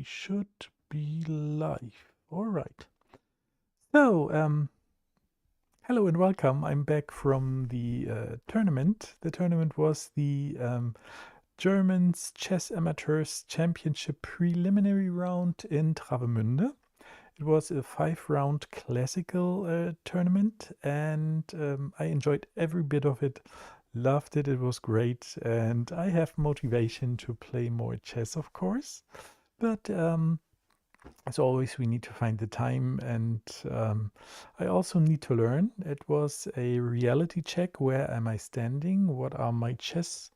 we should be live. All right. So, hello and welcome. I'm back from the tournament. The tournament was the Germans Chess Amateurs Championship preliminary round in Travemünde. It was a 5-round classical tournament, and I enjoyed every bit of it. Loved it. It was great, and I have motivation to play more chess, of course. But as always, we need to find the time, and I also need to learn. It was a reality check. Where am I standing? What are my chess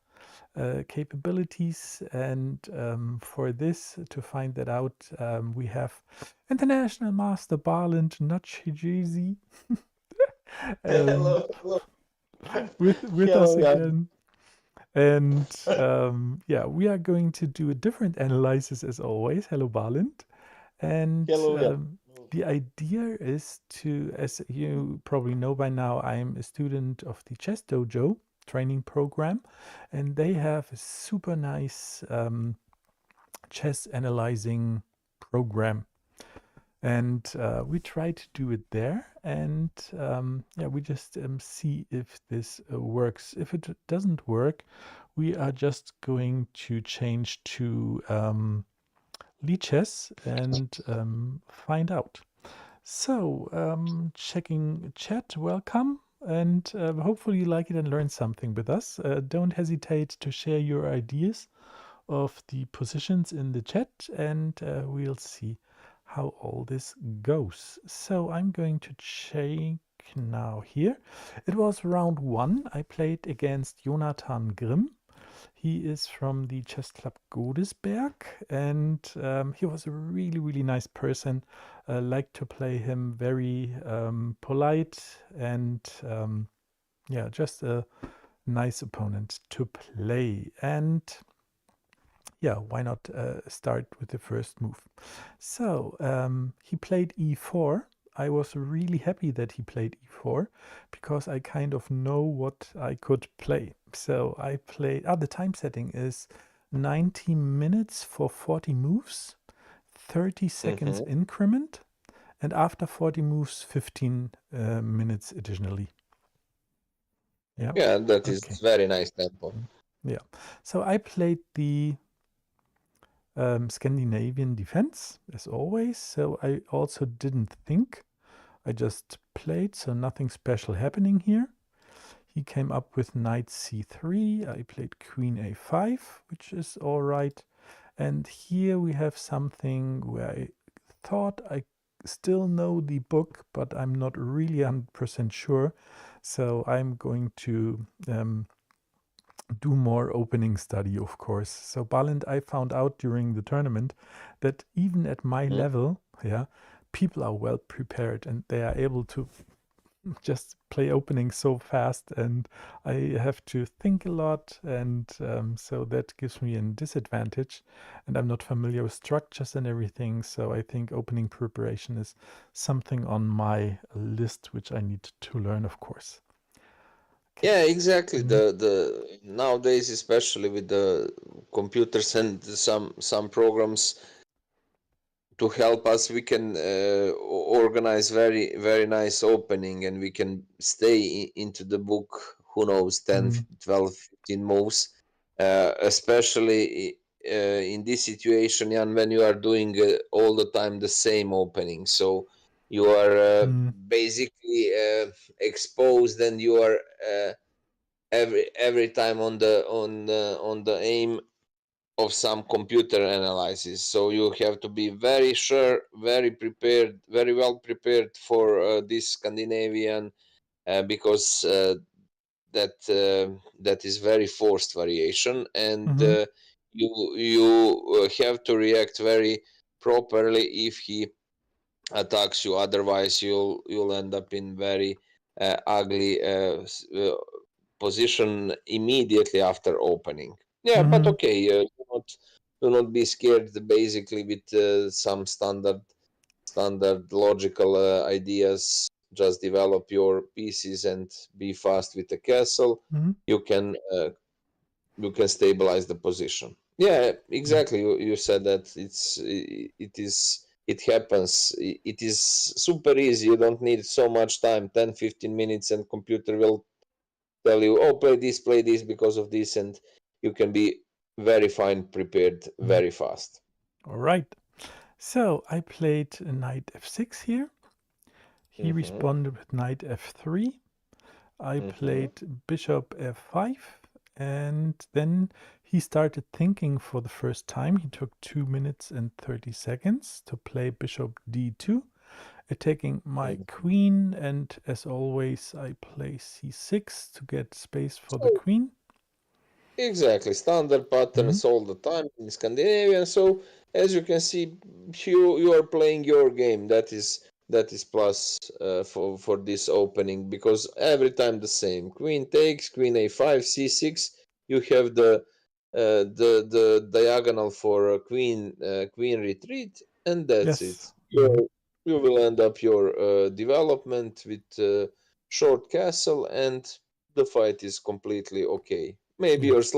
capabilities? And for this, to find that out, we have International Master Barland Nadj Hedjesi Hello, hello, with us hello, Jan. again. And yeah, we are going to do a different analysis as always. Hello, Barland. And Hello, Jan. the idea is to, as you probably know by now, I'm a student of the Chess Dojo training program, and they have a super nice chess analyzing program. And we try to do it there, and yeah, we just see if this works. If it doesn't work, we are just going to change to Lichess and find out. So, checking chat, welcome, and hopefully you like it and learn something with us. Don't hesitate to share your ideas of the positions in the chat, and we'll see how all this goes. So I'm going to check now here. It was round 1. I played against Jonathan Grimm. He is from the Chess Club Godesberg, and he was a really, really nice person. Liked to play him, very polite, and yeah, just a nice opponent to play. And yeah, why not start with the first move? So he played e4. I was really happy that he played e4 because I kind of know what I could play. So I played, the time setting is 90 minutes for 40 moves, 30 seconds Mm-hmm. increment, and after 40 moves, 15 minutes additionally. Yeah. Yeah, that is Okay. very nice tempo. Yeah. So I played the Scandinavian defense, as always. So I also didn't think. I just played, so nothing special happening here. He came up with knight c3. I played queen a5, which is all right. And here we have something where I thought I still know the book, but I'm not really 100% sure. So I'm going to do more opening study, of course. So Balint, I found out during the tournament that even at my Mhm. level, yeah, people are well prepared and they are able to just play opening so fast, and I have to think a lot, and so that gives me a disadvantage, and I'm not familiar with structures and everything. So I think opening preparation is something on my list which I need to learn, of course. Okay. Yeah, exactly. Mhm. The nowadays, especially with the computers and some programs to help us, we can organize very nice opening, and we can stay into the book. Who knows, 10, Mhm. 12, 15 moves, especially in this situation, Jan, when you are doing all the time the same opening. So you are Mhm. basically exposed, and you are every time on the aim of some computer analysis. So you have to be very sure, very prepared, very well prepared for this Scandinavian, because that is very forced variation, and Mhm. you have to react very properly if he attacks you. Otherwise, you'll end up in very ugly position immediately after opening. Yeah, but Mhm. okay, do not be scared. Basically, with some standard logical ideas, just develop your pieces and be fast with the castle. Mhm. You can you can stabilize the position. Yeah, Mm. exactly. You said that it happens. It is super easy. You don't need so much time, 10, 15 minutes, and computer will tell you, oh, play this because of this, and you can be very fine prepared Mm. very fast. All right. So I played knight f6 here. He Mm-hmm. responded with knight f3. I Mm-hmm. played bishop f5, and then he started thinking for the first time. He took 2 minutes and 30 seconds to play bishop d2, attacking my queen, and as always, I play c6 to get space for the So queen. exactly, standard Mhm. patterns all the time in Scandinavia. So as you can see, you are playing your game. That is plus for this opening, because every time the same. Queen takes, queen a5, c6. You have the diagonal for queen retreat, and that's it. Yes. Mhm. You will end up your development with short castle, and the fight is completely okay. Maybe you're Yes.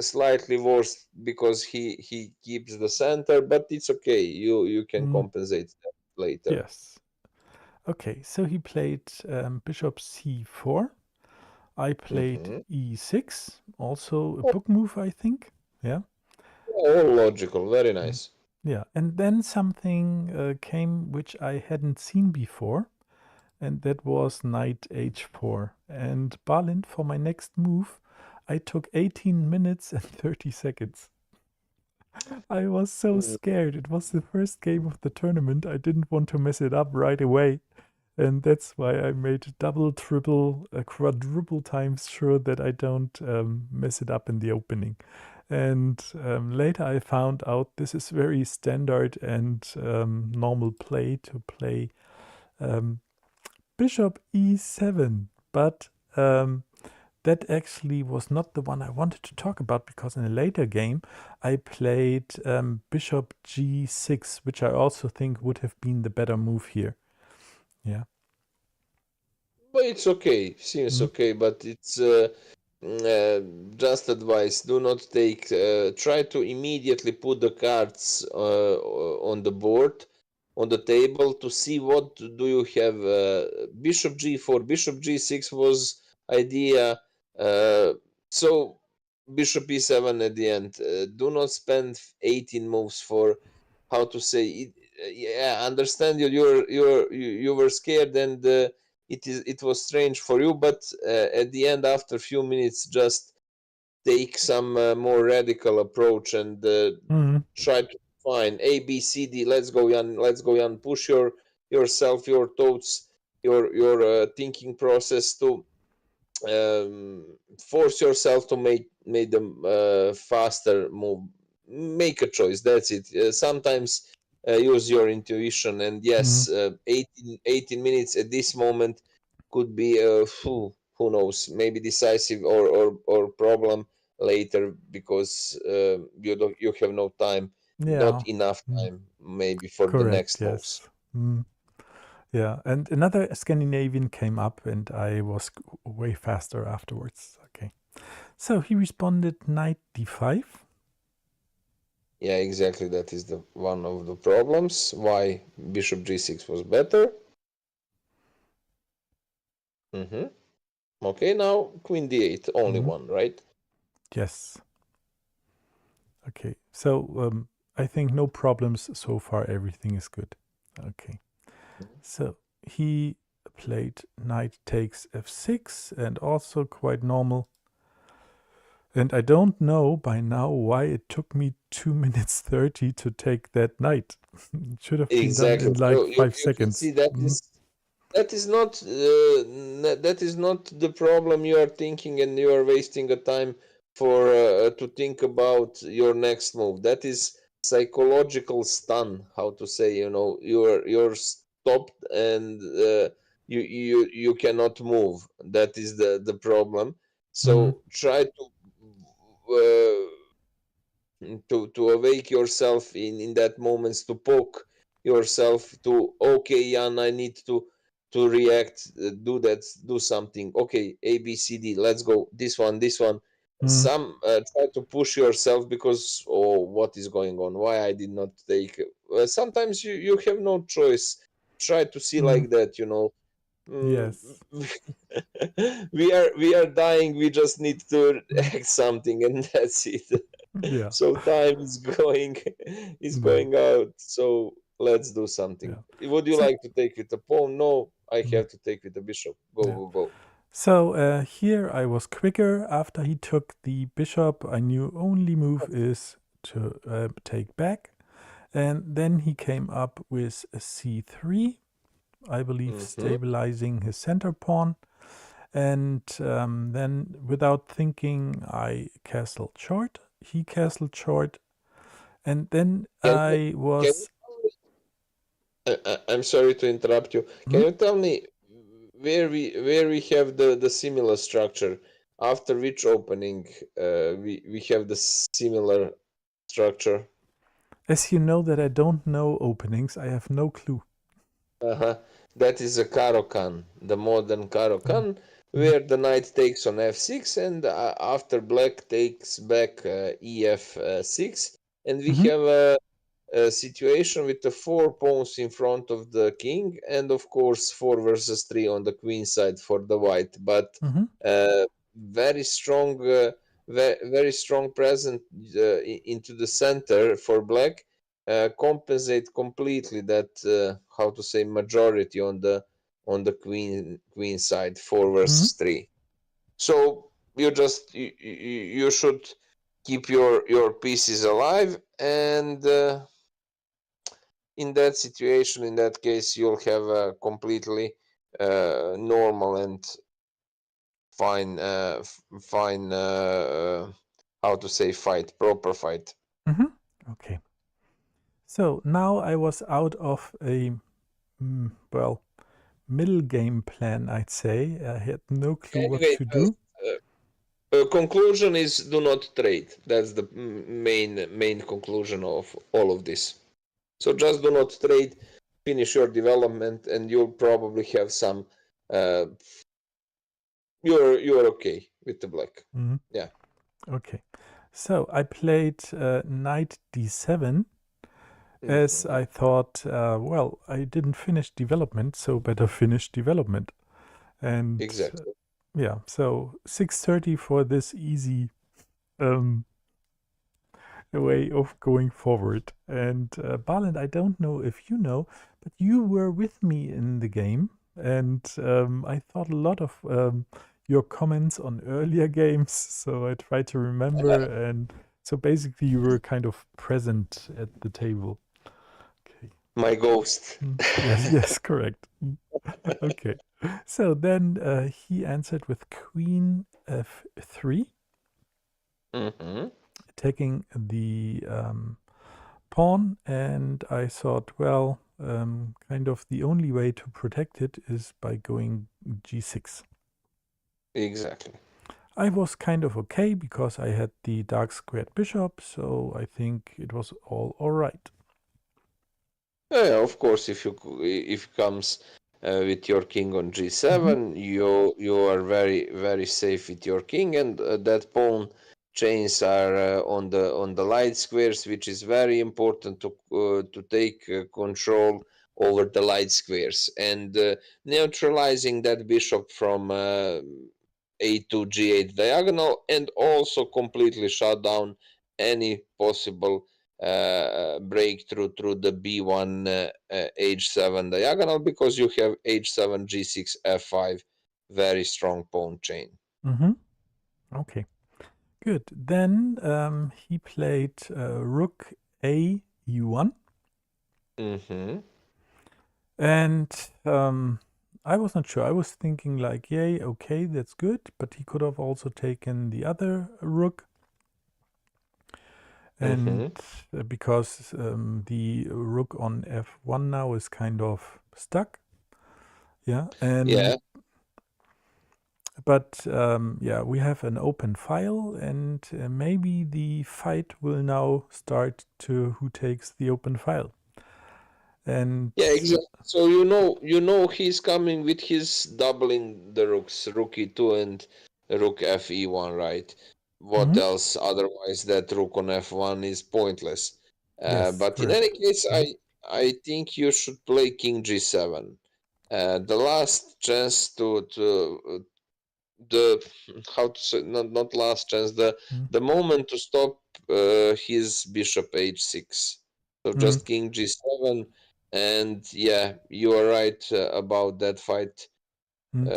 slightly worse because he keeps the center, but it's okay. You can Mm. compensate that later. Yes. Okay, so he played bishop c4. I played Mm-hmm. e6, also a book move, I think. Yeah. All logical, very Mm. nice. Yeah, and then something came which I hadn't seen before, and that was knight h4. And Balint, for my next move, I took 18 minutes and 30 seconds. I was so Mm. scared. It was the first game of the tournament. I didn't want to mess it up right away. And that's why I made double, triple, quadruple times sure that I don't mess it up in the opening. And later I found out this is very standard and normal play to play um, bishop e7. But that actually was not the one I wanted to talk about, because in a later game I played bishop g6, which I also think would have been the better move here. Yeah. But it's okay, seems Mm. okay. But it's just advice: do not take. Try to immediately put the cards on the board, on the table, to see what do you have. Bishop g4, bishop g6 was idea. Uh, so bishop e7 at the end. Do not spend 18 moves for, how to say it. Yeah, understand you were scared, and it was strange for you, but at the end, after a few minutes, just take some more radical approach, and Mm. try to find A, B, C, D. Let's go, Jan. Push yourself, your thoughts, your thinking process to force yourself to make them faster move. Make a choice. That's it. Sometimes use your intuition, and Mm. yes, 18 minutes at this moment could be who knows, maybe decisive, or problem later, because you have no time, not Yeah. enough Mm. time maybe for the Correct. next moves. Yes. Mm. Yeah. And another Scandinavian came up, and I was way faster afterwards. Okay. So he responded knight d5. Yeah, exactly. That is the one of the problems why bishop g6 was better. Mm-hmm. Okay, now queen d8, only Mm. one, right? Yes. Okay. So I think no problems so far. Everything is good. Okay. So he played knight takes f6, and also quite normal. And I don't know by now why it took me 2 minutes 30 to take that knight. It should have been done Exactly. in like So you, 5 you can see seconds. Mm. that is not the problem you are thinking, and you are wasting a time for to think about your next move. That is psychological stun. How to say? You're stopped, and you cannot move. That is the problem. Mm. So try to awake yourself in that moments, to poke yourself to, okay, Jan, I need to react, do that, do something. Okay, A, B, C, D, let's go, this one, some try to push yourself because, oh, what is going on, why I did not take. Sometimes you have no choice. Try to see like that, Yes. we are dying, we just need to act something, and that's it. Yeah. So time is going is No. going out, so let's do something. Yeah. Would you So, like to take with a pawn? No, I mm, have to take with a bishop. Go, yeah. go, go. So here I was quicker. After he took the bishop, I knew only move is to take back. And then he came up with a c3, I believe, stabilizing his center pawn. And then, without thinking, I castled short. He castled short. And then Can I can was. I'm sorry to interrupt you. Can Hmm? you tell me where we have the similar structure? After which opening we have the similar structure? As you know that I don't know openings, I have no clue. Uh-huh. That is a Caro-Kann, the modern Caro-Kann, Mhm. where the knight takes on f6 and after black takes back ef6, and we Mhm. have a situation with the 4 pawns in front of the king, and of course 4 versus 3 on the queen side for the white, but Mhm. uh, very strong, very strong present into the center for black, compensate completely that how to say majority on the queen side 4 versus 3. So you should keep your pieces alive, and in that situation, in that case, you'll have a completely normal and fine fine how to say fight, proper fight. Mhm. Okay. So now I was out of a, well, middle game plan, I'd say. I had no clue what Anyway, to do. conclusion is do not trade. That's the main conclusion of all of this. So just do not trade, finish your development, and you'll probably have some. Uh, you're okay with the black. Mhm. Yeah. Okay. So I played knight d7 as Hmm. I thought, well, I didn't finish development, so better finish development. And Exactly. yeah, so 6:30 for this easy um, way of going forward. And Barland, I don't know if you know, but you were with me in the game, and I thought a lot of your comments on earlier games. So I tried to remember, and so basically you were kind of present at the table. Okay. My ghost. Yes, yes, correct. Okay. So then he answered with Queen f3, Hmm. taking the pawn, and I thought, well, kind of the only way to protect it is by going g6. Exactly. I was kind of okay because I had the dark squared bishop, so I think it was all right. Yeah, of course, if it comes with your king on Hmm. g7, you are very safe with your king, and that pawn chains are on the light squares, which is very important to take control over the light squares, and neutralizing that bishop from a2 g8 diagonal, and also completely shut down any possible breakthrough through the b1 h7 diagonal, because you have h7 g6 f5, very strong pawn chain. Hmm. Okay, good. Then he played rook a e1. Mm-hmm. And I was not sure. I was thinking like, yay, okay, that's good. But he could have also taken the other rook. And Mm-hmm. because the rook on f1 now is kind of stuck. Yeah. And Yeah, but yeah, we have an open file, and maybe the fight will now start to who takes the open file. And yeah, exactly. So he's coming with his doubling the rooks, rook e2 and rook fe1, right? what else? Otherwise, that rook on f1 is pointless. Yes, But in any correct. case, I think you should play king g7. The last chance to the how to say, not last chance, the moment to stop his bishop h6. So just king g7, and yeah, you are right about that fight And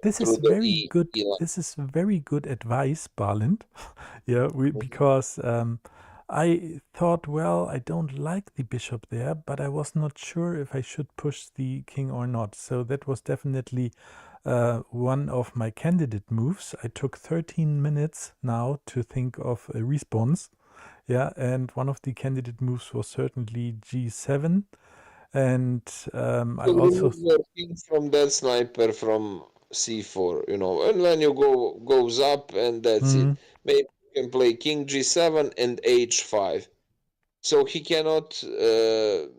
this is through the very good. e line. This is very good advice, Barland. Yeah, because I thought, well, I don't like the bishop there, but I was not sure if I should push the king or not. So that was definitely one of my candidate moves. I took 13 minutes now to think of a response. Yeah, and one of the candidate moves was certainly g7. And I You also, remove your king from that sniper from c4, and when you goes up, and that's it. Maybe you can play king g7 and h5. So he cannot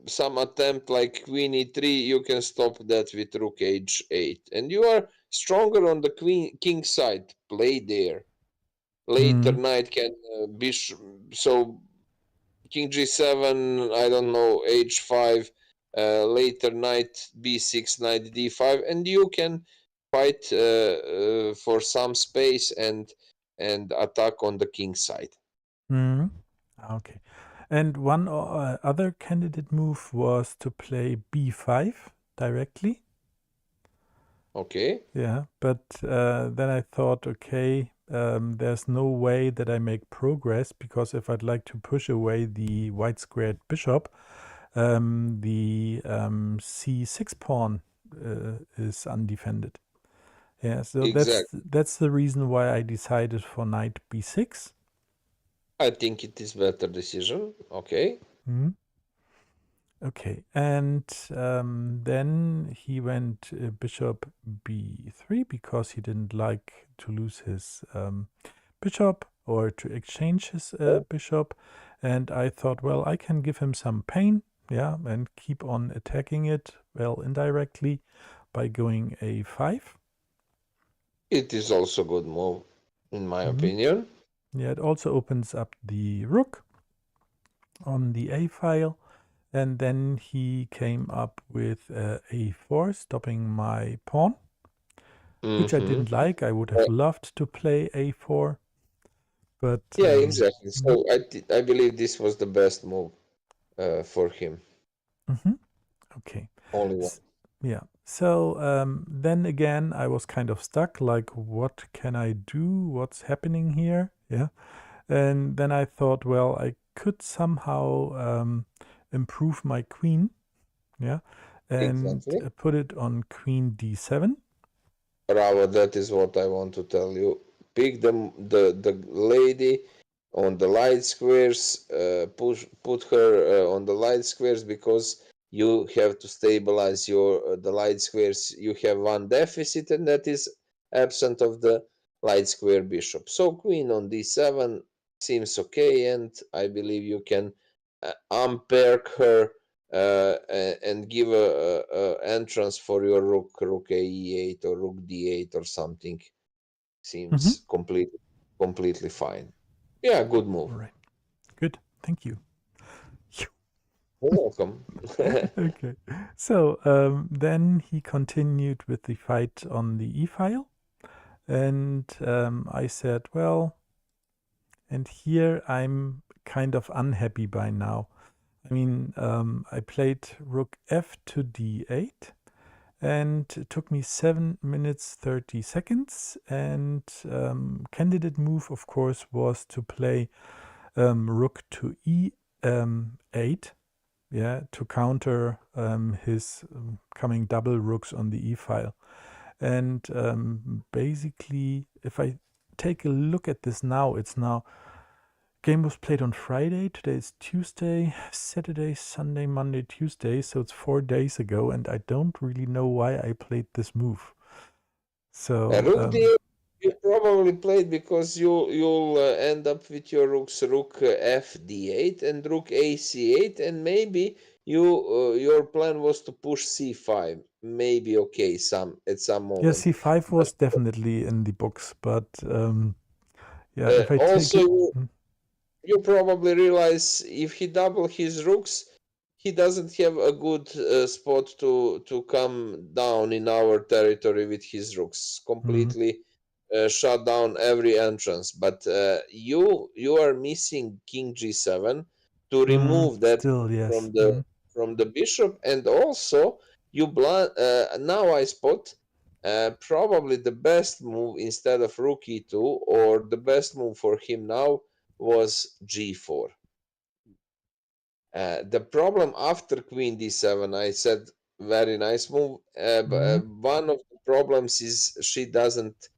some attempt like queen e3. You can stop that with rook h8, and you are stronger on the king side. Play there. Later knight can bishop. So king g7, I don't know, h5, later knight b6, knight d5, and you can fight for some space and attack on the king side. okay. And one other candidate move was to play b5 directly. Okay. Yeah, but then I thought, okay, there's no way that I make progress, because if I'd like to push away the white squared bishop, the c6 pawn is undefended. Yeah, so Exactly. that's the reason why I decided for knight b6. I think it is better decision. Okay. Okay, and then he went bishop b3 because he didn't like to lose his bishop or to exchange his bishop. And I thought, well, I can give him some pain, yeah, and keep on attacking it, well, indirectly by going a5. It is also good move, in my opinion. Yeah, it also opens up the rook on the a file. And then he came up with a4, stopping my pawn, which I didn't like. I would have loved to play a4, but Yeah, exactly. So I believe this was the best move for him. okay. Only one. Yeah. So then again, I was kind of stuck. Like, what can I do? What's happening here? Yeah. And then I thought, well, I could somehow improve my queen. Yeah. And Exactly. put it on queen d7. Bravo, that is what I want to tell you. Pick the lady on the light squares, put her on the light squares, because you have to stabilize your the light squares. You have one deficit, and that is absent of the light square bishop. So queen on d7 seems okay, and I believe you can unpair her and give a entrance for your rook e8 or rook d8 or something. Seems completely fine. Yeah, good move. All right. Good. Thank you. You're welcome. Okay. So then he continued with the fight on the e-file. And I said, well, and here I'm kind of unhappy by now. I mean, I played rook f to d8, and it took me 7 minutes 30 seconds. And candidate move, of course, was to play rook to e8, yeah, to counter his coming double rooks on the e-file. And basically, if I take a look at this now, it's now, game was played on Friday, today is Tuesday, Saturday, Sunday, Monday, Tuesday, so it's 4 days ago, and I don't really know why I played this move. So Rook d8 you probably played because you'll end up with your rooks rook f d8 and rook a c8, and maybe your plan was to push c5. Maybe at some yeah, moment. c5 But was definitely in the books, but Yeah, if I take Also, it. you probably realize if he double his rooks, he doesn't have a good spot to come down in our territory with his rooks. Completely shut down every entrance. But you are missing King G7 to remove that Still, yes. from the bishop, and also you now I spot probably the best move instead of rook e2, or the best move for him now was g4. The problem after queen d7, I said very nice move. One of the problems is she doesn't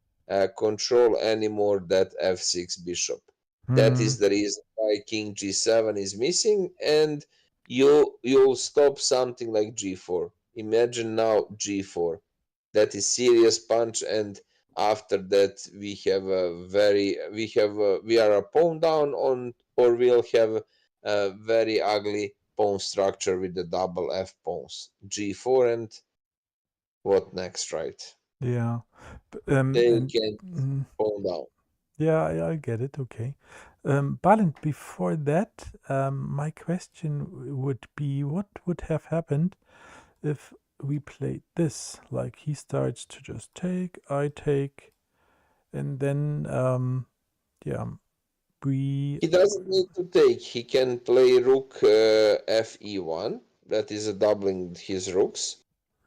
control anymore that f6 bishop. That is the reason why king g7 is missing, and you'll stop something like g4. Imagine now g4. That is serious punch, and after that we are a pawn down on, or we'll have a very ugly pawn structure with the double f pawns, g4, and what next, right? Yeah. They can pawn down. Yeah, I get it. Okay. Balint, before that, my question would be, what would have happened if we played this? Like he starts to just take, I take, and then yeah, we He doesn't need to take. He can play rook fe1. That is a doubling his rooks.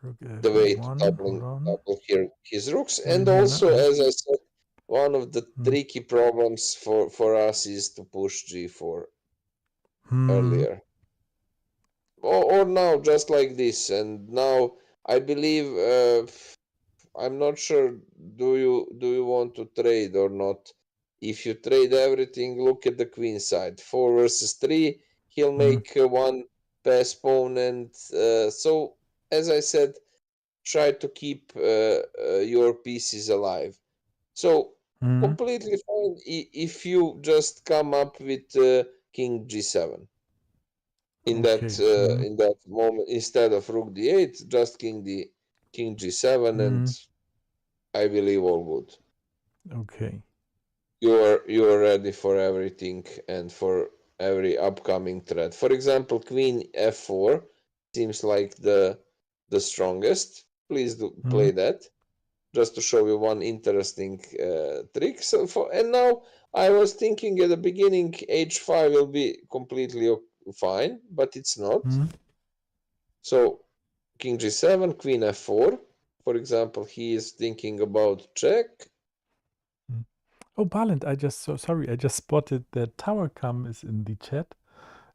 rook The way to fe1. Hold on. double here his rooks. I'm And here now. also, as I said, one of the Hmm. tricky problems for us is to push g4 Hmm. earlier. Or now, just like this. And now, I believe, I'm not sure, do you want to trade or not? If you trade everything, look at the queen side. 4 versus 3, he'll make one pass pawn, and so, as I said, try to keep your pieces alive. So completely fine if you just come up with king g7 in that moment, instead of rook d8, just king g7, and I believe all good. Okay. You are ready for everything and for every upcoming threat. For example, queen f4 seems like the strongest. Please do play that, just to show you one interesting trick. And now I was thinking at the beginning h5 will be completely fine, but it's not. So king g7, queen f4. For example, he is thinking about check. Oh, Balint, sorry, I just spotted that Tower Come is in the chat.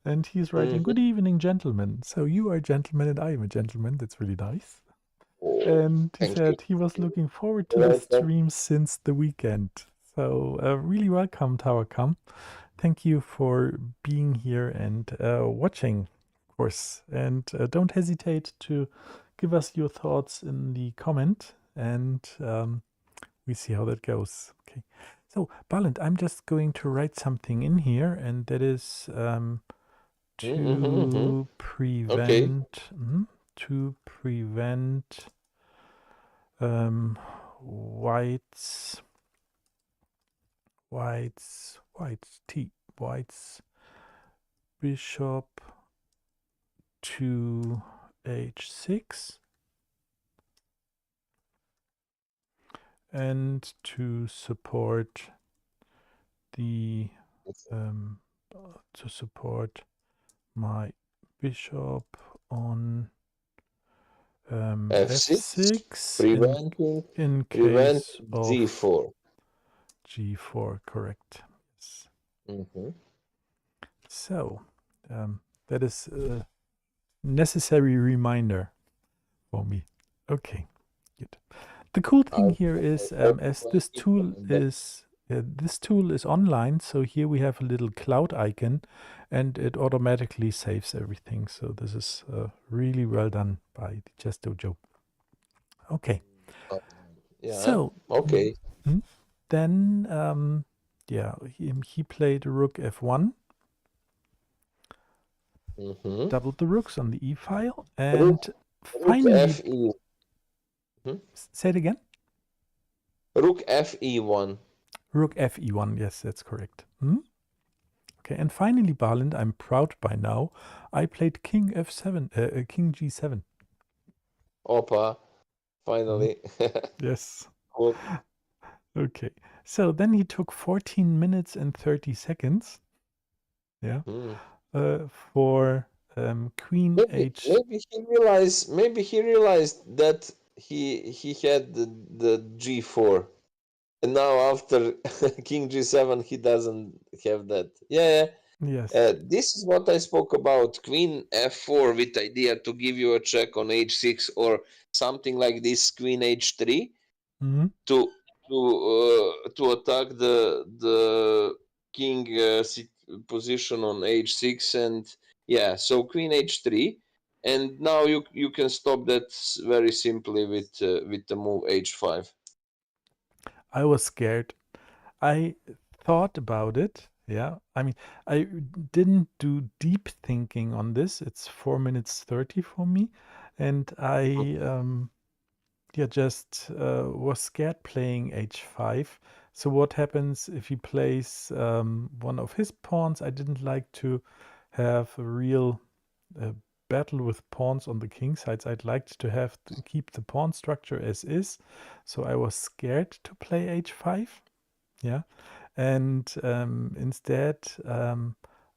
And he's writing, "Good evening, gentlemen." So you are a gentleman and I am a gentleman. That's really nice. Oh, And he thank you. said he was looking forward to the stream since the weekend. So really welcome, Tawakam. Thank you for being here and watching, of course. And don't hesitate to give us your thoughts in the comment, and we see how that goes. Okay. So, Balint, I'm just going to write something in here, and that is to prevent white's bishop to h6 and to support the my bishop on f6 in case of g4. g4, correct. Yes. So that is a necessary reminder for me. Okay, good. The cool thing here is as this tool is online, so here we have a little cloud icon and it automatically saves everything. So this is really well done by the Chess Dojo. Okay. Yeah. So okay. Then he played rook f1. Doubled the rooks on the e file, and finally fe. say it again. Rook fe1. Rook fe1, yes, that's correct. Okay, and finally, Balint, I'm proud by now, I played king f7, king g7. Opa, finally. Yes. Cool. Okay, so then he took 14 minutes and 30 seconds, yeah, for queen h. Maybe he realized that he had the g4, and now after king g7 he doesn't have that. Yeah. Yes. This is what I spoke about. Queen f4 with idea to give you a check on h6 or something like this. Queen h3 to attack the king position on h6, and yeah, so queen h3, and now you can stop that very simply with the move h5. I was scared. I thought about it. Yeah. I mean, I didn't do deep thinking on this. It's 4 minutes 30 for me. And I just was scared playing h5. So what happens if he plays one of his pawns? I didn't like to have a real battle with pawns on the king sides. I'd like to have to keep the pawn structure as is. So I was scared to play h5. Yeah. And instead,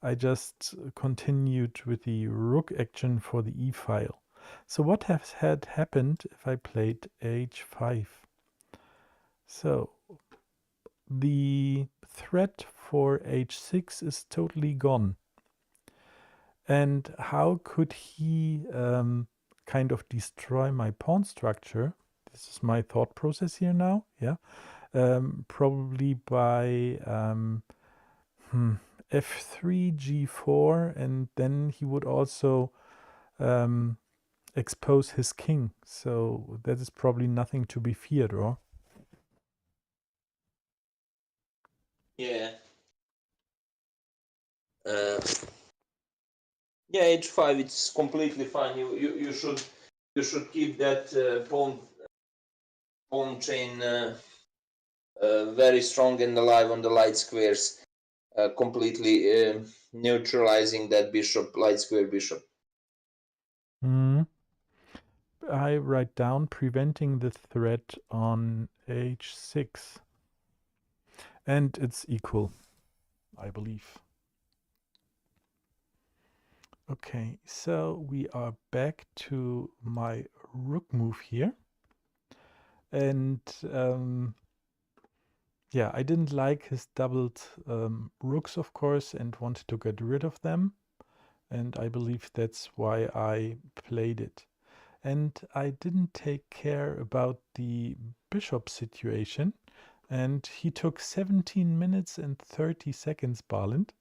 I just continued with the rook action for the e file. So what had happened if I played h5? So the threat for h6 is totally gone. And how could he kind of destroy my pawn structure? This is my thought process here now. Yeah. Probably by f3, g4, and then he would also expose his king. So that is probably nothing to be feared, or? Yeah. Yeah, h5 it's completely fine. You should keep that pawn chain very strong and alive on the light squares, completely neutralizing that bishop, light square bishop. I write down preventing the threat on h6. And it's equal, I believe. Okay, so we are back to my rook move here. And yeah, I didn't like his doubled rooks, of course, and wanted to get rid of them. And I believe that's why I played it. And I didn't take care about the bishop situation. And he took 17 minutes and 30 seconds, Balint.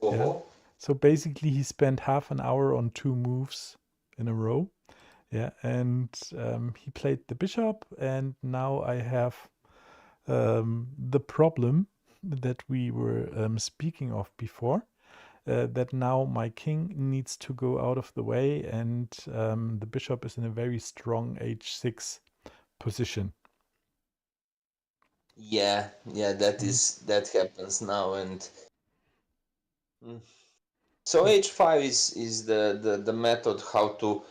Yeah. So basically, he spent half an hour on 2 moves in a row. Yeah. And he played the bishop. And now I have the problem that we were speaking of before. That now my king needs to go out of the way, and the bishop is in a very strong h6 position. Yeah, that happens now, and so h5 is the method how to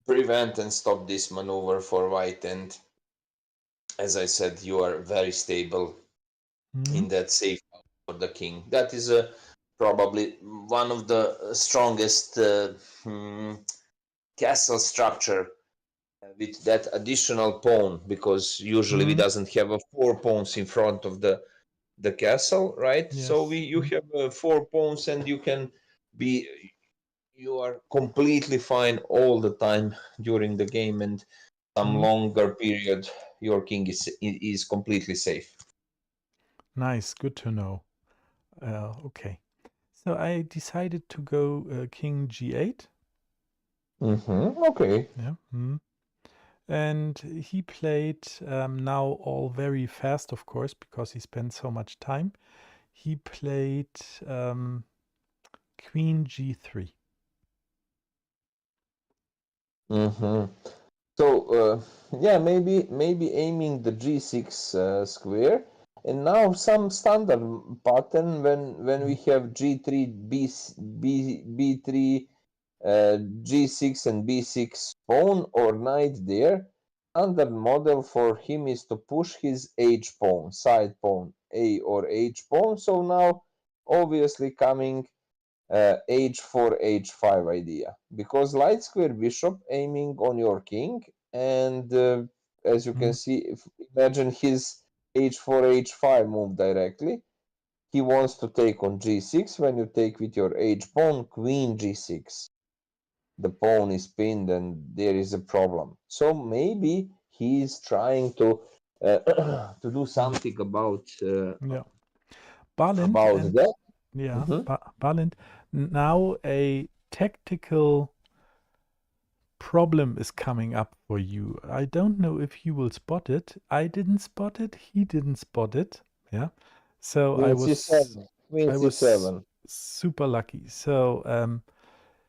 prevent and stop this maneuver for white. And as I said, you are very stable in that safe for the king. That is probably one of the strongest castle structure with that additional pawn, because usually we doesn't have 4 pawns in front of the castle, right? Yes. So you have 4 pawns, and you are completely fine all the time during the game, and some longer period your king is completely safe. Nice, good to know. Okay, so I decided to go king g8. Okay. Yeah. And he played now all very fast, of course, because he spent so much time. He played queen g3. So yeah, maybe aiming the g6 square And now some standard pattern when we have G3, B3, G6 and B6 pawn or knight there, standard model for him is to push his H pawn, side pawn, A or H pawn. So now obviously coming H4, H5 idea, because light square bishop aiming on your king, and as you can see, imagine his H4, H5 move directly. He wants to take on G6. When you take with your H pawn, Queen G6, the pawn is pinned and there is a problem. So maybe he is trying to to do something about Balint and that. Balint. Now a tactical problem is coming up for you. I don't know if you will spot it. I didn't spot it. He didn't spot it. Yeah. So Queen C7. Queen I was C7. super lucky. So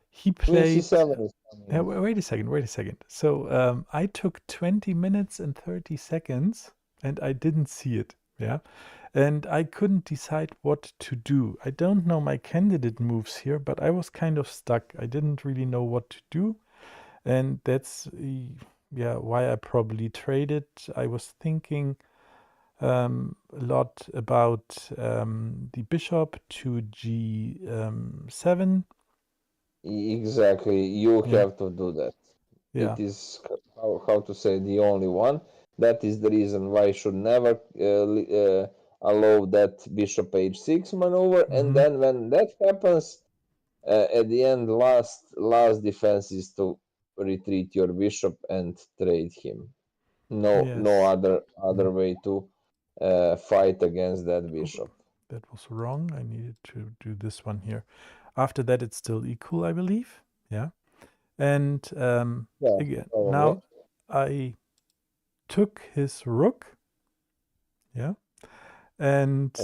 he Queen played. C7 is coming. Wait a second. So I took 20 minutes and 30 seconds and I didn't see it. Yeah. And I couldn't decide what to do. I don't know my candidate moves here, but I was kind of stuck. I didn't really know what to do. And that's why I probably traded. I was thinking a lot about the bishop to G7. Exactly, you have to do that. Yeah. It is how to say the only one. That is the reason why I should never allow that bishop h6 maneuver. And then when that happens, at the end, last defense is to retreat your bishop and trade him. No other way to fight against that bishop. That was wrong. I needed to do this one here. After that, it's still equal, I believe. Yeah. And again, probably. now I took his rook. Yeah. And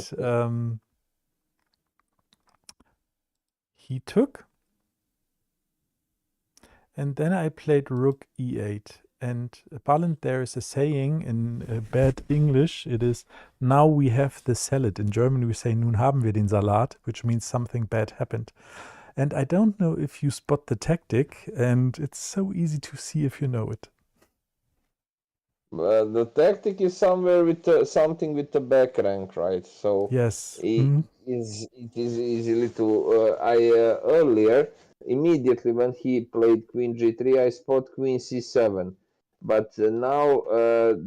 he took. And then I played rook e8. And Balint, there is a saying in bad English. It is, now we have the salad. In German we say, nun haben wir den Salat, which means something bad happened. And I don't know if you spot the tactic, and it's so easy to see if you know it. The tactic is somewhere with something with the back rank, right? So yes, it is easily to. Earlier, immediately when he played Queen G3, I spot Queen C7, but now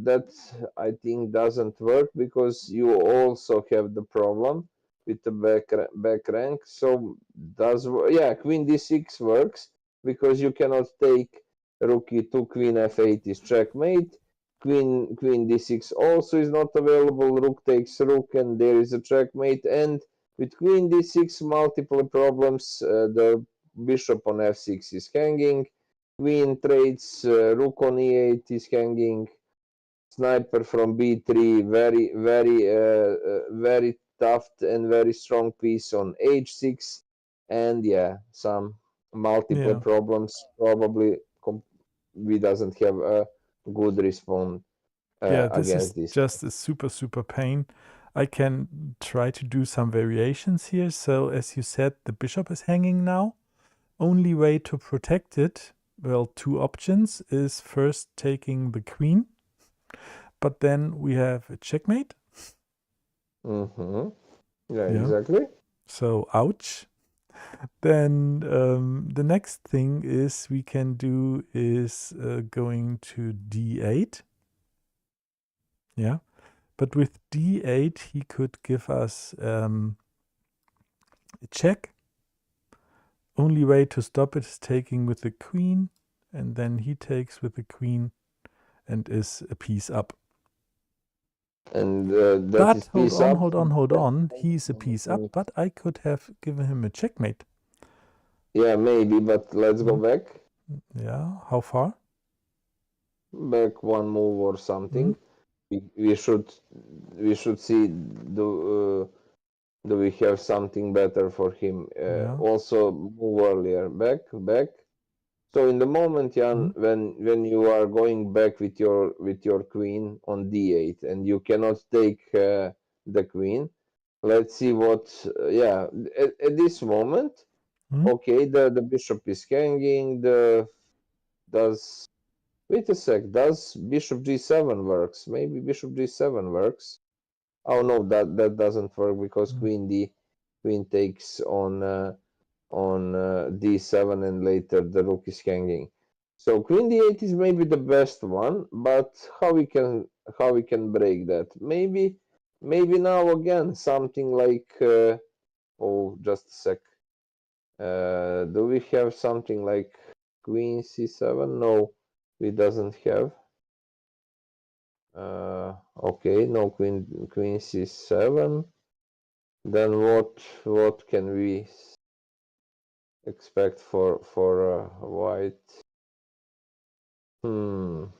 that I think doesn't work because you also have the problem with the back rank. So Queen D6 works because you cannot take Rook E2, Queen F8 is checkmate. Queen D6 also is not available. Rook takes rook, and there is a checkmate. And with Queen D6, multiple problems. The bishop on F6 is hanging. Queen trades. Rook on E8 is hanging. Sniper from B3, very tough and very strong piece on H6, and some multiple problems. Probably we doesn't have a good response this against is this. just a super pain. I can try to do some variations here. So as you said, the bishop is hanging now. Only way to protect it, well, two options, is first taking the queen, but then we have a checkmate. Yeah, exactly. So ouch. Then the next thing is we can do is going to d8. Yeah, but with d8 he could give us a check. Only way to stop it is taking with the queen, and then he takes with the queen and is a piece up. And that is piece up. Hold on. He's a piece up, but I could have given him a checkmate. Yeah, maybe, but let's go back. Yeah, how far? Back one move or something. We should see do we have something better for him. Also move earlier. Back. So in the moment, Jan, when you are going back with your queen on d8, and you cannot take the queen. Let's see what. Yeah, at this moment, okay, the bishop is hanging. Does wait a sec? Does bishop g7 works? Maybe bishop g7 works. Oh no, that doesn't work because queen takes on d7 and later the rook is hanging. So queen d8 is maybe the best one, but how we can break that? Maybe now again something like oh, just a sec. Do we have something like queen c7? No, we doesn't have. Okay, no queen c7. Then what can we expect for white? You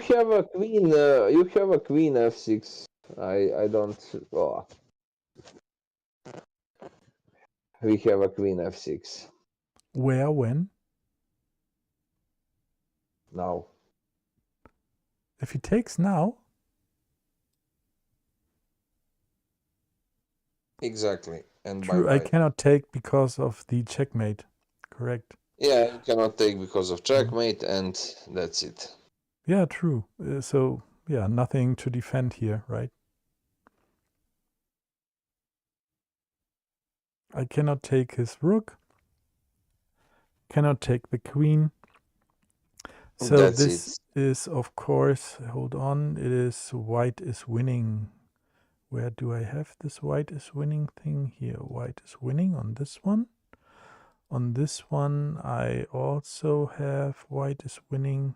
have a queen. You have a queen f6. I don't. Oh, we have a queen f6. Where, when? Now. If he takes now? Exactly. And True, bye-bye. I cannot take because of the checkmate. Correct. Yeah, you cannot take because of checkmate, and that's it. Yeah, true. So, yeah, nothing to defend here, right? I cannot take his rook. Cannot take the queen. So That's this it. is, of course, hold on, it is white is winning. Where do I have this white is winning thing? Here, white is winning on this one. On this one, I also have white is winning.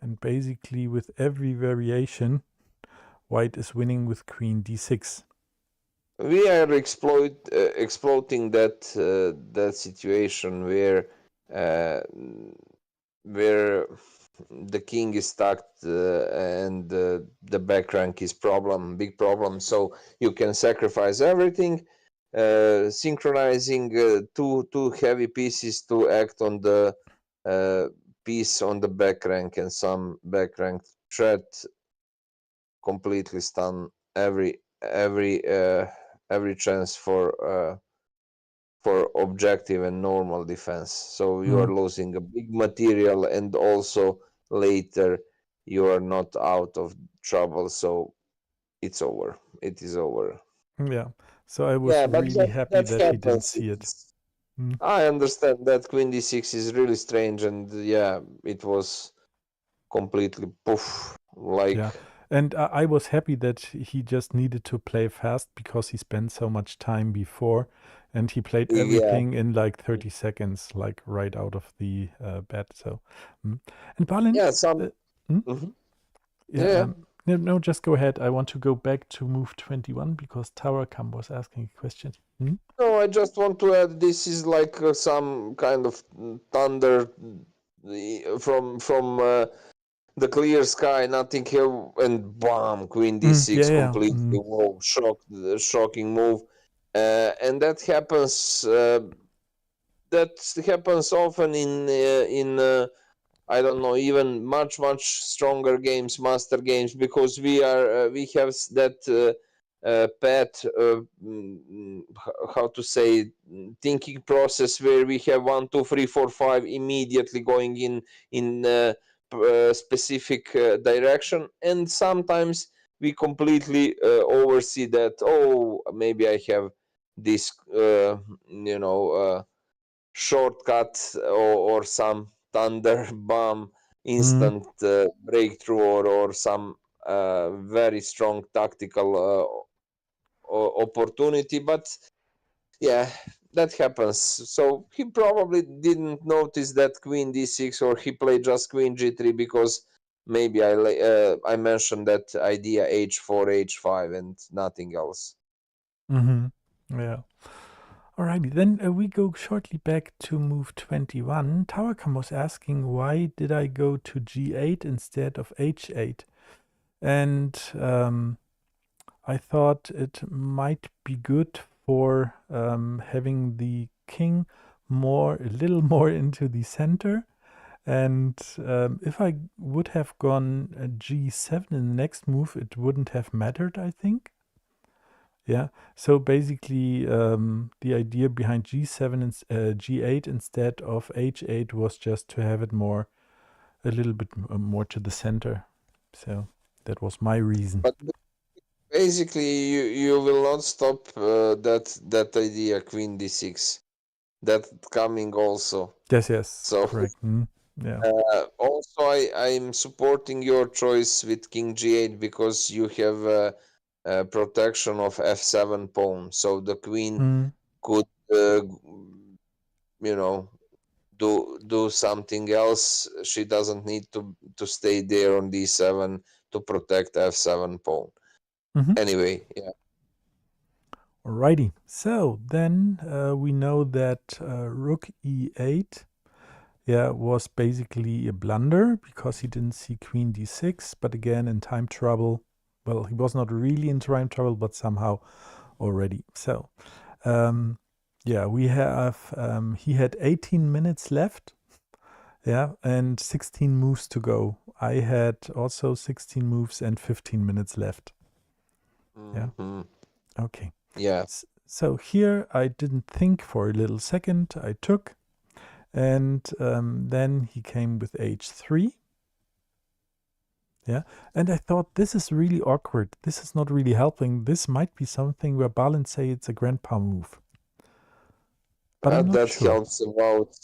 And basically with every variation, white is winning with queen d6. We are exploiting that situation where the king is stuck and the back rank is big problem. So you can sacrifice everything, synchronizing two heavy pieces to act on the piece on the back rank, and some back rank threat completely stun every chance for objective and normal defense. So you are losing a big material, and also later you are not out of trouble. So it's over. It is over. Yeah. So I was But really happy that that he didn't happens. see it. I understand that queen d6 is really strange, and yeah, it was completely poof. Yeah. And I was happy that he just needed to play fast because he spent so much time before, and he played Yeah. everything in like 30 seconds, like right out of the bed. So, and Balin, Yeah, some. Mhm. Yeah. no, just go ahead. I want to go back to move 21 because Tarakam was asking a question. No, I just want to add, this is like some kind of thunder from the clear sky, nothing here, and bam, queen d6, completely wow, shocking move, and that happens. That happens often in I don't know, even much stronger games, master games, because we have that path, how to say, thinking process where we have 1, 2, 3, 4, 5 immediately going in specific direction, and sometimes we completely oversee that. Oh, maybe I have this, shortcut or some thunder bomb instant breakthrough, or some very strong tactical opportunity. But yeah, that happens. So he probably didn't notice that queen d6, or he played just queen g3 because maybe I mentioned that idea h4 h5 and nothing else. Yeah. Alrighty, then we go shortly back to move 21. Tarakam was asking, why did I go to g8 instead of h8? And I thought it might be good for having the king a little more into the center, And if I would have gone g7 in the next move, it wouldn't have mattered, I think. Yeah. So basically, the idea behind g7 and g8 instead of h8 was just to have it more, a little bit more to the center. So that was my reason. But basically, you will not stop that idea, Queen d6. That coming also. Yes, So correct. Yeah. also, I'm supporting your choice with King g8 because you have protection of f7 pawn, so the queen Mm, could, you know, do something else. She doesn't need to stay there on d7 to protect f7 pawn. mhm. Anyway, yeah. Alrighty. So then we know that rook e8, yeah, was basically a blunder because he didn't see queen d6. But again, in time trouble. Well, he was not really in time trouble, but somehow already. So, yeah, we have he had 18 minutes left. Yeah, and 16 moves to go. I had also 16 moves and 15 minutes left. Yeah. Mhm. Okay. Yeah. So here I didn't think for a little second. I took, and then he came with h3. Yeah, and I thought this is really awkward. This is not really helping. This might be something where Balin say it's a grandpa move, but I'm not That sure. helps about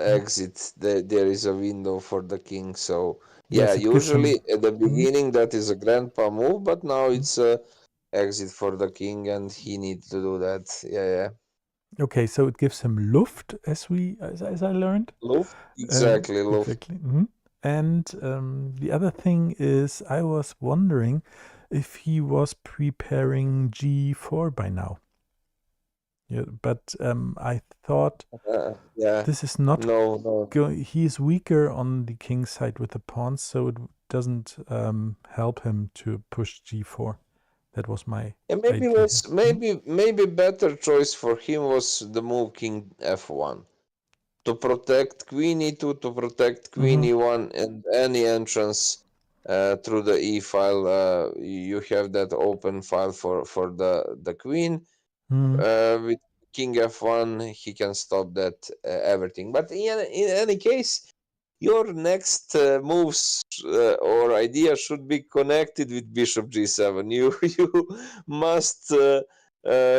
Mm. exit. There is a window for the king. So yeah, Yes, it gives him. usually at the Mm, beginning that is a grandpa move, but now mm. it's a exit for the king, and he needs to do that. Yeah, yeah. Okay, so it gives him Luft, as I learned. Luft, exactly, Luft. Exactly. And the other thing is, I was wondering if he was preparing G4 by now. Yeah, but I thought Yeah. this is not No, no. he is weaker on the king side with the pawns, so it doesn't help him to push G4. That was my And maybe idea. was maybe better choice for him was the move king f1 to protect queen e2, to protect queen Mm-hmm. e1, and any entrance through the e file. You have that open file for the queen. Mm-hmm. With king f1, he can stop that everything. But in any case, your next moves or idea should be connected with bishop g7. You must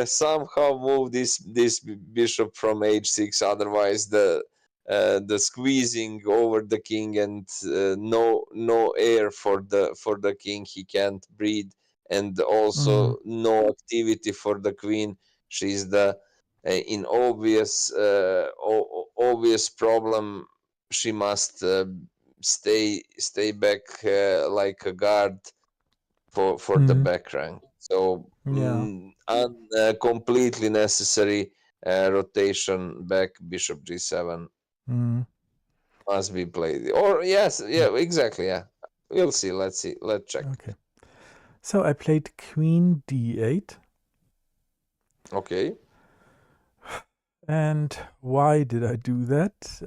somehow move this bishop from h6. Otherwise, the squeezing over the king and no air for the king. He can't breathe, and Mm-hmm. also no activity for the queen. She's the in obvious problem. She must stay back like a guard for the Mm-hmm. back rank. So Yeah. completely necessary rotation back bishop g7 Mm-hmm. must be played. Or yes, yeah, exactly, yeah. We'll see. Let's see. Let's check. Okay. So I played queen d8. Okay. And why did I do that?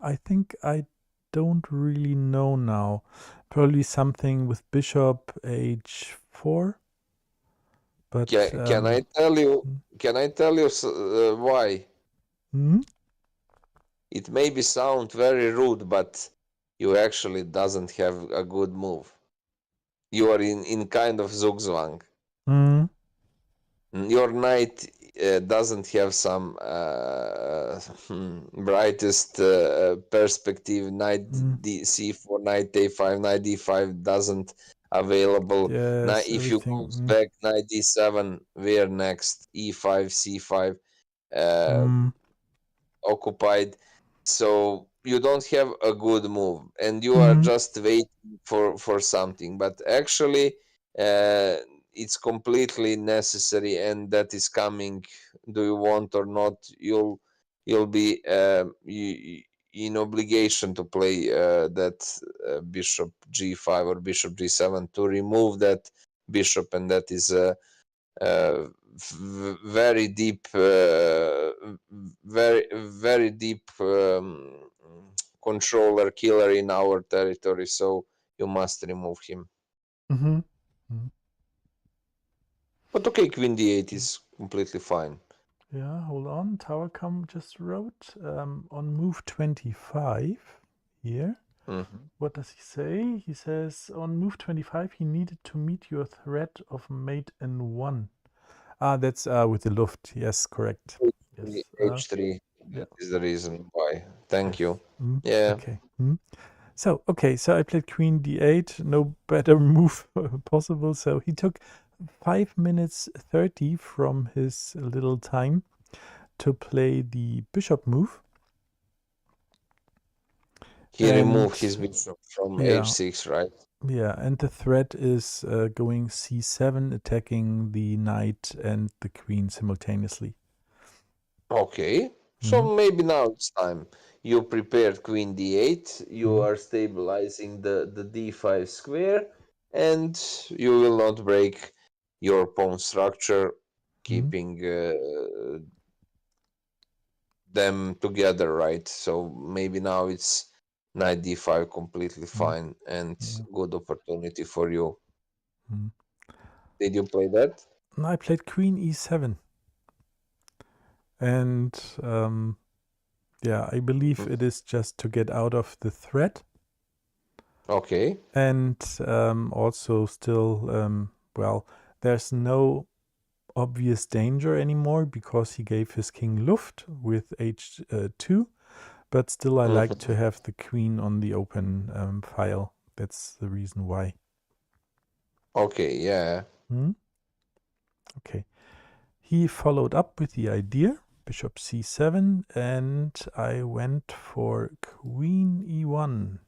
I think I don't really know now. Probably something with bishop h4, but Can I tell you? mm, Can I tell you why? mm, It maybe sound very rude, but you actually doesn't have a good move. You are in kind of zugzwang. mm, Your knight doesn't have some brightest perspective. Knight mm. c4, knight a5, knight d5 doesn't available. Now, Yes, if you everything. goes back, knight d7, where next? e5, c5. Uh, Mm, occupied, so you don't have a good move and you are mm, just waiting for something, but actually uh, it's completely necessary, and that is coming. Do you want or not, you'll be in obligation to play that bishop g5 or bishop g7 to remove that bishop, and that is uh, very deep, very deep controller killer in our territory, so you must remove him. But okay, queen d8 is completely fine. Yeah, hold on. Towercom just wrote on move 25 here. What does he say? He says on move 25 he needed to meet your threat of mate in 1. Ah, that's with the Luft. Yes, correct. Yes. H3. That is the reason why. Thank you. Yeah. Okay. So, okay, so I played queen d8, no better move possible. So he took 5 minutes 30 from his little time to play the bishop move. He removed his bishop from h6, right? Yeah, and the threat is going c7, attacking the knight and the queen simultaneously. Okay, so maybe now it's time. You prepared queen d8, you are stabilizing the d5 square, and you will not break your pawn structure, keeping them together, right? So maybe now it's knight d5 completely fine and good opportunity for you. Did you play that? I played queen e7. And yeah, I believe it is just to get out of the threat. Okay. And also still, well, there's no obvious danger anymore because he gave his king Luft with h2. But still, I like to have the queen on the open file. That's the reason why. Okay, yeah. Okay. He followed up with the idea, bishop c7, and I went for queen e1.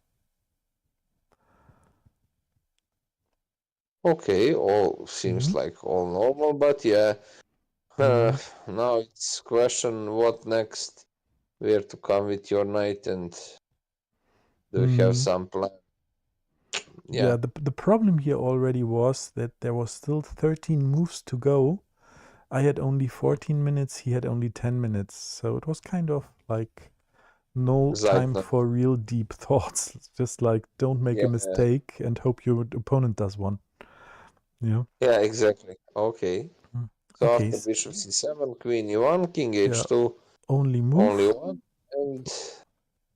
Okay, all seems like all normal, but yeah. Now it's question what next, where to come with your knight, and do you have some plan? Yeah, the problem here already was that there was still 13 moves to go. I had only 14 minutes, he had only 10 minutes. So it was kind of like no time for real deep thoughts. It's just like don't make a mistake and hope your opponent does one. Yeah. Yeah, exactly. Okay. So Okay. after bishop c7, queen e1, king h2, only only one, and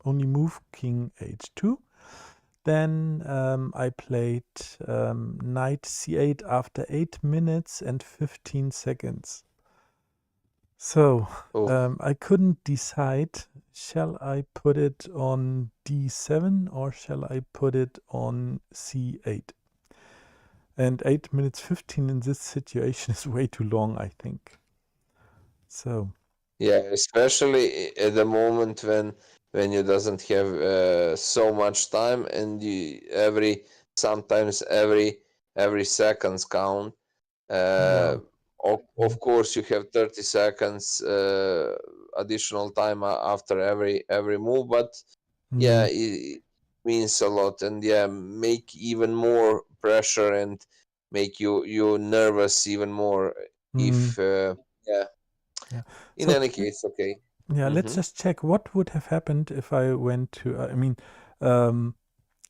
only move king h2. Then I played knight c8 after 8 minutes and 15 seconds. So I couldn't decide, shall I put it on d7 or shall I put it on c8? And 8 minutes 15 in this situation is way too long, I think. So yeah, especially at the moment when you doesn't have so much time, and sometimes every seconds count. Of course, you have 30 seconds additional time after every move, but yeah, it means a lot, and yeah, make even more pressure and make you nervous even more if yeah. In any case, okay. Yeah, let's just check what would have happened if I went to, I mean,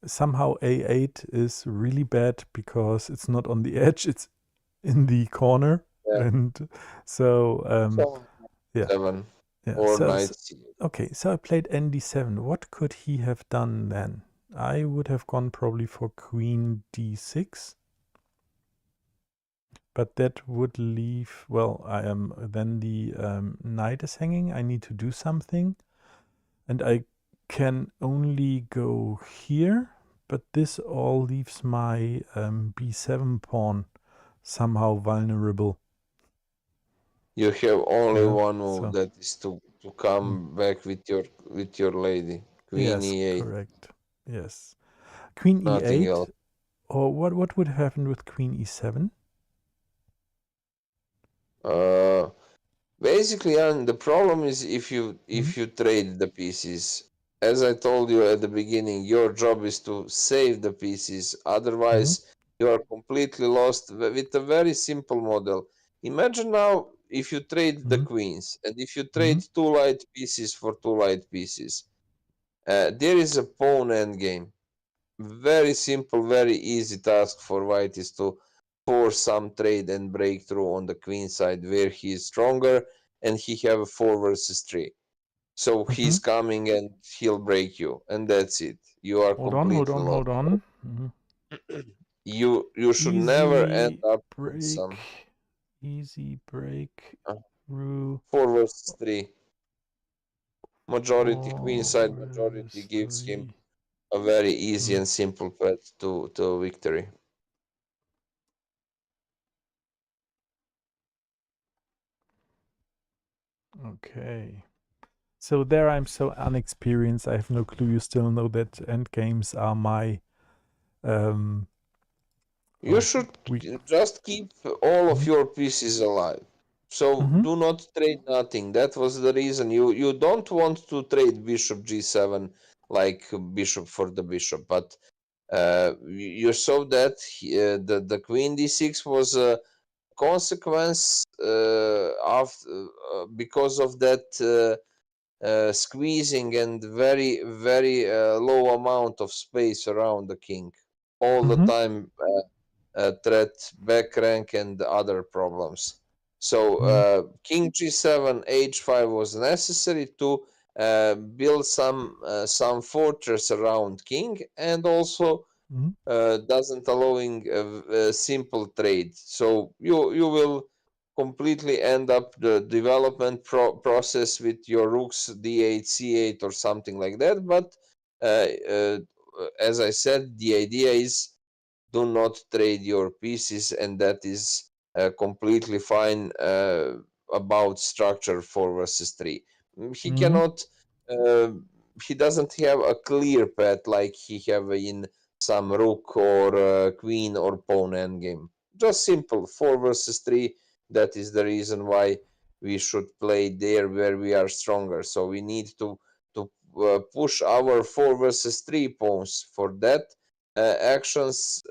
somehow a8 is really bad because it's not on the edge, it's in the corner. Yeah. And so, yeah. 7 Yeah. or So, knight okay, so I played nd7. What could he have done then? I would have gone probably for queen d6. But that would leave, well, then the knight is hanging. I need to do something. And I can only go here, but this all leaves my b7 pawn somehow vulnerable. You have only one move, that is to come back with your lady. Queen e8. Correct. Yes. Queen Nothing e8. else. Or what would happen with queen e7? Basically, the problem is if you trade the pieces. As I told you at the beginning, your job is to save the pieces. Otherwise, you are completely lost with a very simple model. Imagine now if you trade the queens, and if you trade two light pieces for two light pieces, There is a pawn endgame. Very simple, very easy task for white is to force some trade and break through on the queen side where he is stronger and he have a 4 versus 3. So he's coming and he'll break you, and that's it. You are completely lost. Hold on. You should never end up with some Easy break through 4 versus 3. Majority queen side majority gives him a very easy and simple path to victory. Okay. So there I'm so unexperienced. I have no clue. You still know that endgames are my You should just keep all of your pieces alive. So do not trade nothing. That was the reason you don't want to trade bishop g7 like bishop for the bishop, but you saw that the queen d6 was a consequence because of that squeezing and very low amount of space around the king all the time. Threat, back rank, and other problems. So king g7, h5 was necessary to build some fortress around king, and also doesn't allowing a simple trade. So you will completely end up the development process with your rooks d8, c8, or something like that. But as I said, the idea is do not trade your pieces, and that is completely fine about structure 4 versus 3. He cannot he doesn't have a clear path like he have in some rook or queen or pawn endgame. Just simple 4 versus 3. That is the reason why we should play there where we are stronger. So we need to push our 4 versus 3 pawns. For that actions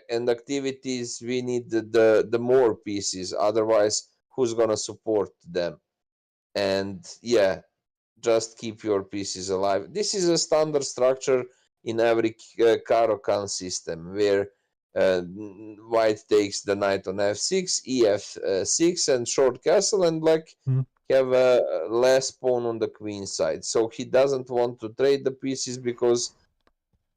and activities, we need the more pieces. Otherwise, who's gonna support them? And yeah, just keep your pieces alive. This is a standard structure in every Caro-Kann system, where white takes the knight on f6, ef6, and short castle, and black have a less pawn on the queen side. So he doesn't want to trade the pieces because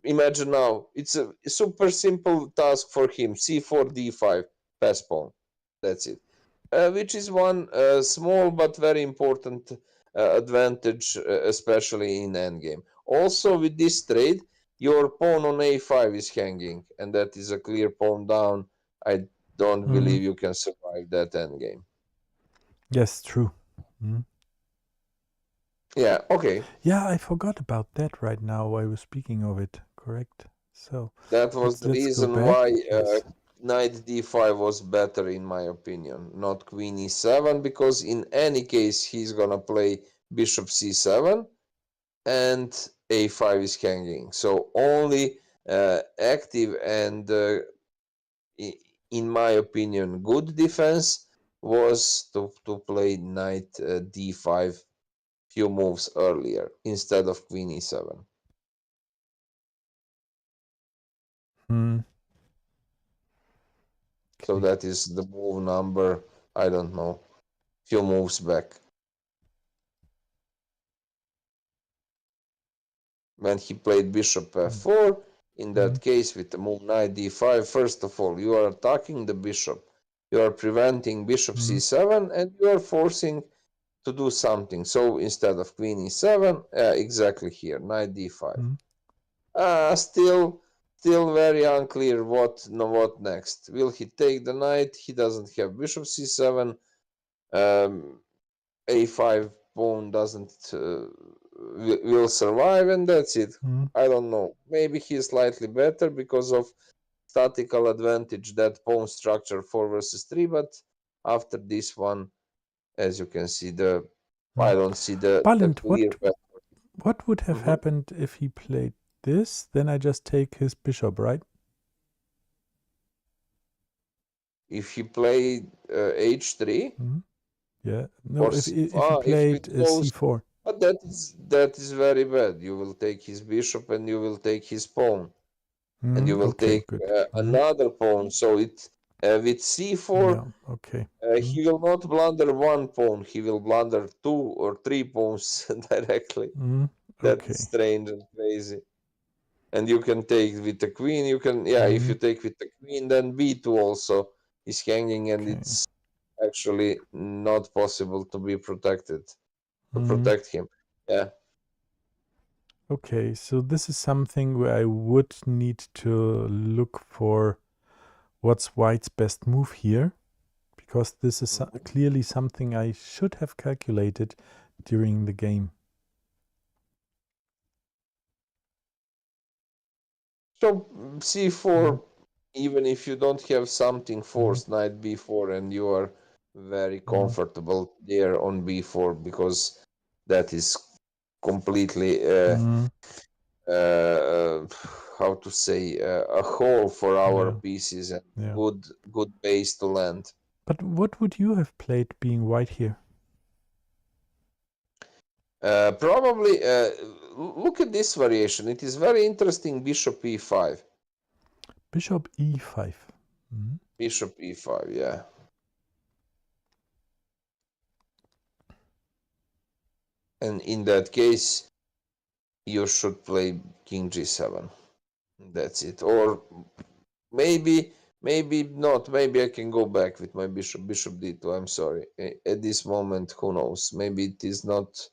imagine now, it's a super simple task for him. c4, d5, pass pawn. That's it. Which is one small but very important advantage, especially in endgame. Also, with this trade, your pawn on a5 is hanging, and that is a clear pawn down. I don't believe you can survive that endgame. Yes, true. Yeah, okay. Yeah, I forgot about that right now while I was speaking of it. Correct. So that was the let's go reason back. why Yes. knight d5 was better in my opinion, not queen e7, because in any case he's gonna play bishop c7 and a5 is hanging. So only active and in my opinion good defense was to play knight d5 few moves earlier instead of queen e7. So that is the move number, I don't know, few moves back. When he played bishop f4, in that case with the move knight d5, first of all, you are attacking the bishop. You are preventing bishop c7 and you are forcing to do something. So instead of queen e7, exactly here, knight d5. Still very unclear what next. Will he take the knight? He doesn't have bishop c7. A5 pawn doesn't will survive, and that's it. I don't know. Maybe he's slightly better because of statical advantage, that pawn structure 4 versus 3, but after this one, as you can see, I don't see the clear path. What would have happened if he played this? Then I just take his bishop, right? If he played h3, Yeah. No, if he played c4. But that is very bad. You will take his bishop and you will take his pawn, and you will Okay, take good. another pawn. So it with c4, Yeah, okay. he will not blunder one pawn. He will blunder 2 or 3 pawns directly. That's Okay. strange and crazy. And you can take with the queen. You can, yeah, if you take with the queen, then b2 also is hanging, and Okay. it's actually not possible to be protected, to protect him. Yeah. Okay, so this is something where I would need to look for what's white's best move here, because this is clearly something I should have calculated during the game. So c4, even if you don't have something forced, knight b4, and you are very comfortable there on b4, because that is completely how to say, a hole for our pieces and Yeah. good base to land. But what would you have played being white here? Probably look at this variation. It is very interesting. Bishop e5. Bishop e5. Bishop e5, yeah. And in that case, you should play king g7. That's it. Or maybe not. Maybe I can go back with my bishop d2. I'm sorry. At this moment, who knows? Maybe it is not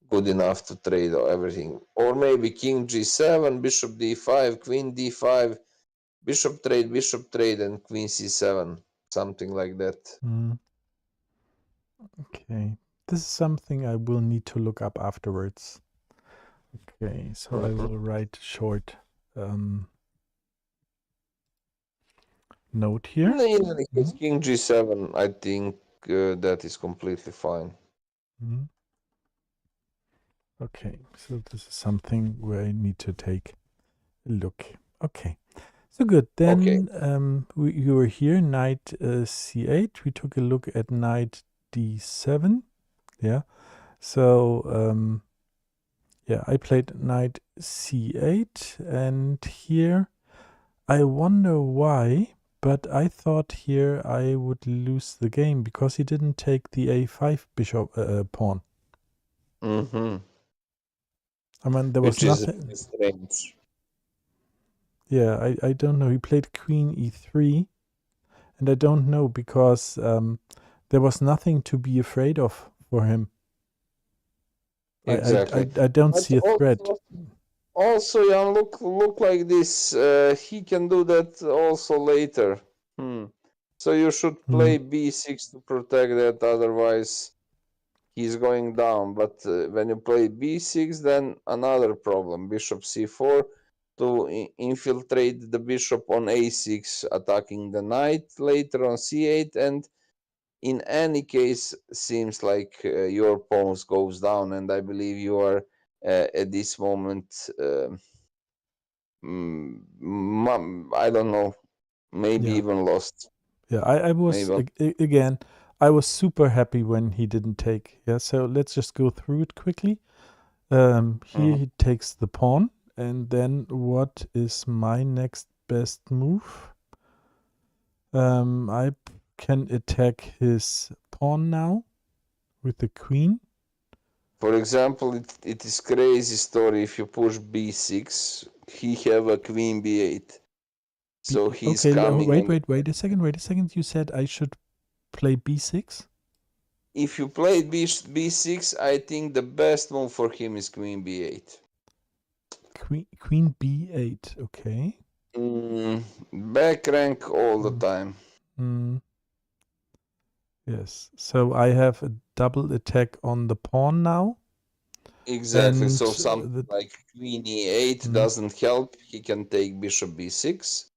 good enough to trade everything. Or maybe king g7, bishop d5, queen d5, bishop trade, and queen c7. Something like that. Okay. This is something I will need to look up afterwards. Okay, so I will write short note here. In any case, king g7, I think that is completely fine. Okay, so this is something where I need to take a look. Okay, so good. Then you were here, knight c8. We took a look at knight d7. Yeah, so yeah, I played knight c8, and here I wonder why, but I thought here I would lose the game because he didn't take the a5 bishop pawn. I mean, there was Which is nothing. strange. Yeah, I don't know. He played queen e3, and I don't know because there was nothing to be afraid of for him. Exactly. I don't But see a threat. also, Jan, look like this. He can do that also later. So you should play b6 to protect that. Otherwise, he's going down. But when you play b6, then another problem. Bishop c4 to infiltrate the bishop on a6, attacking the knight later on c8, and in any case, seems like your pawns goes down, and I believe you are at this moment. I don't know, maybe even lost. Yeah, I was again. I was super happy when he didn't take. Yeah, so let's just go through it quickly. Here he takes the pawn, and then what is my next best move? I can attack his pawn now with the queen. For example, it is crazy story. If you push b6, he have a queen b8, so he's Okay, coming. wait a second. You said I should play b6? If you play b6, I think the best move for him is queen b8. Queen b8, okay. Back rank all the time. Yes, so I have a double attack on the pawn now. Exactly. And So something like queen e8 doesn't help. He can take bishop b6.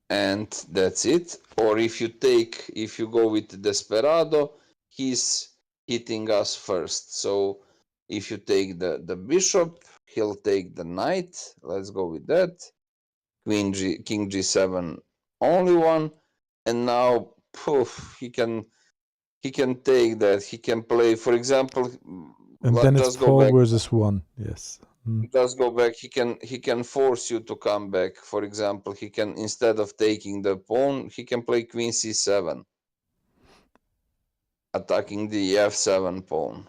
And that's it. Or if you go with Desperado, he's hitting us first. So if you take the bishop, he'll take the knight. Let's go with that. King g7, only one. And now, poof, he can he can take that. He can play, for example, And then it's just go 4 back. versus 1. Yes. Just go back. He can force you to come back. For example, he can, instead of taking the pawn, he can play queen c7, attacking the f7 pawn.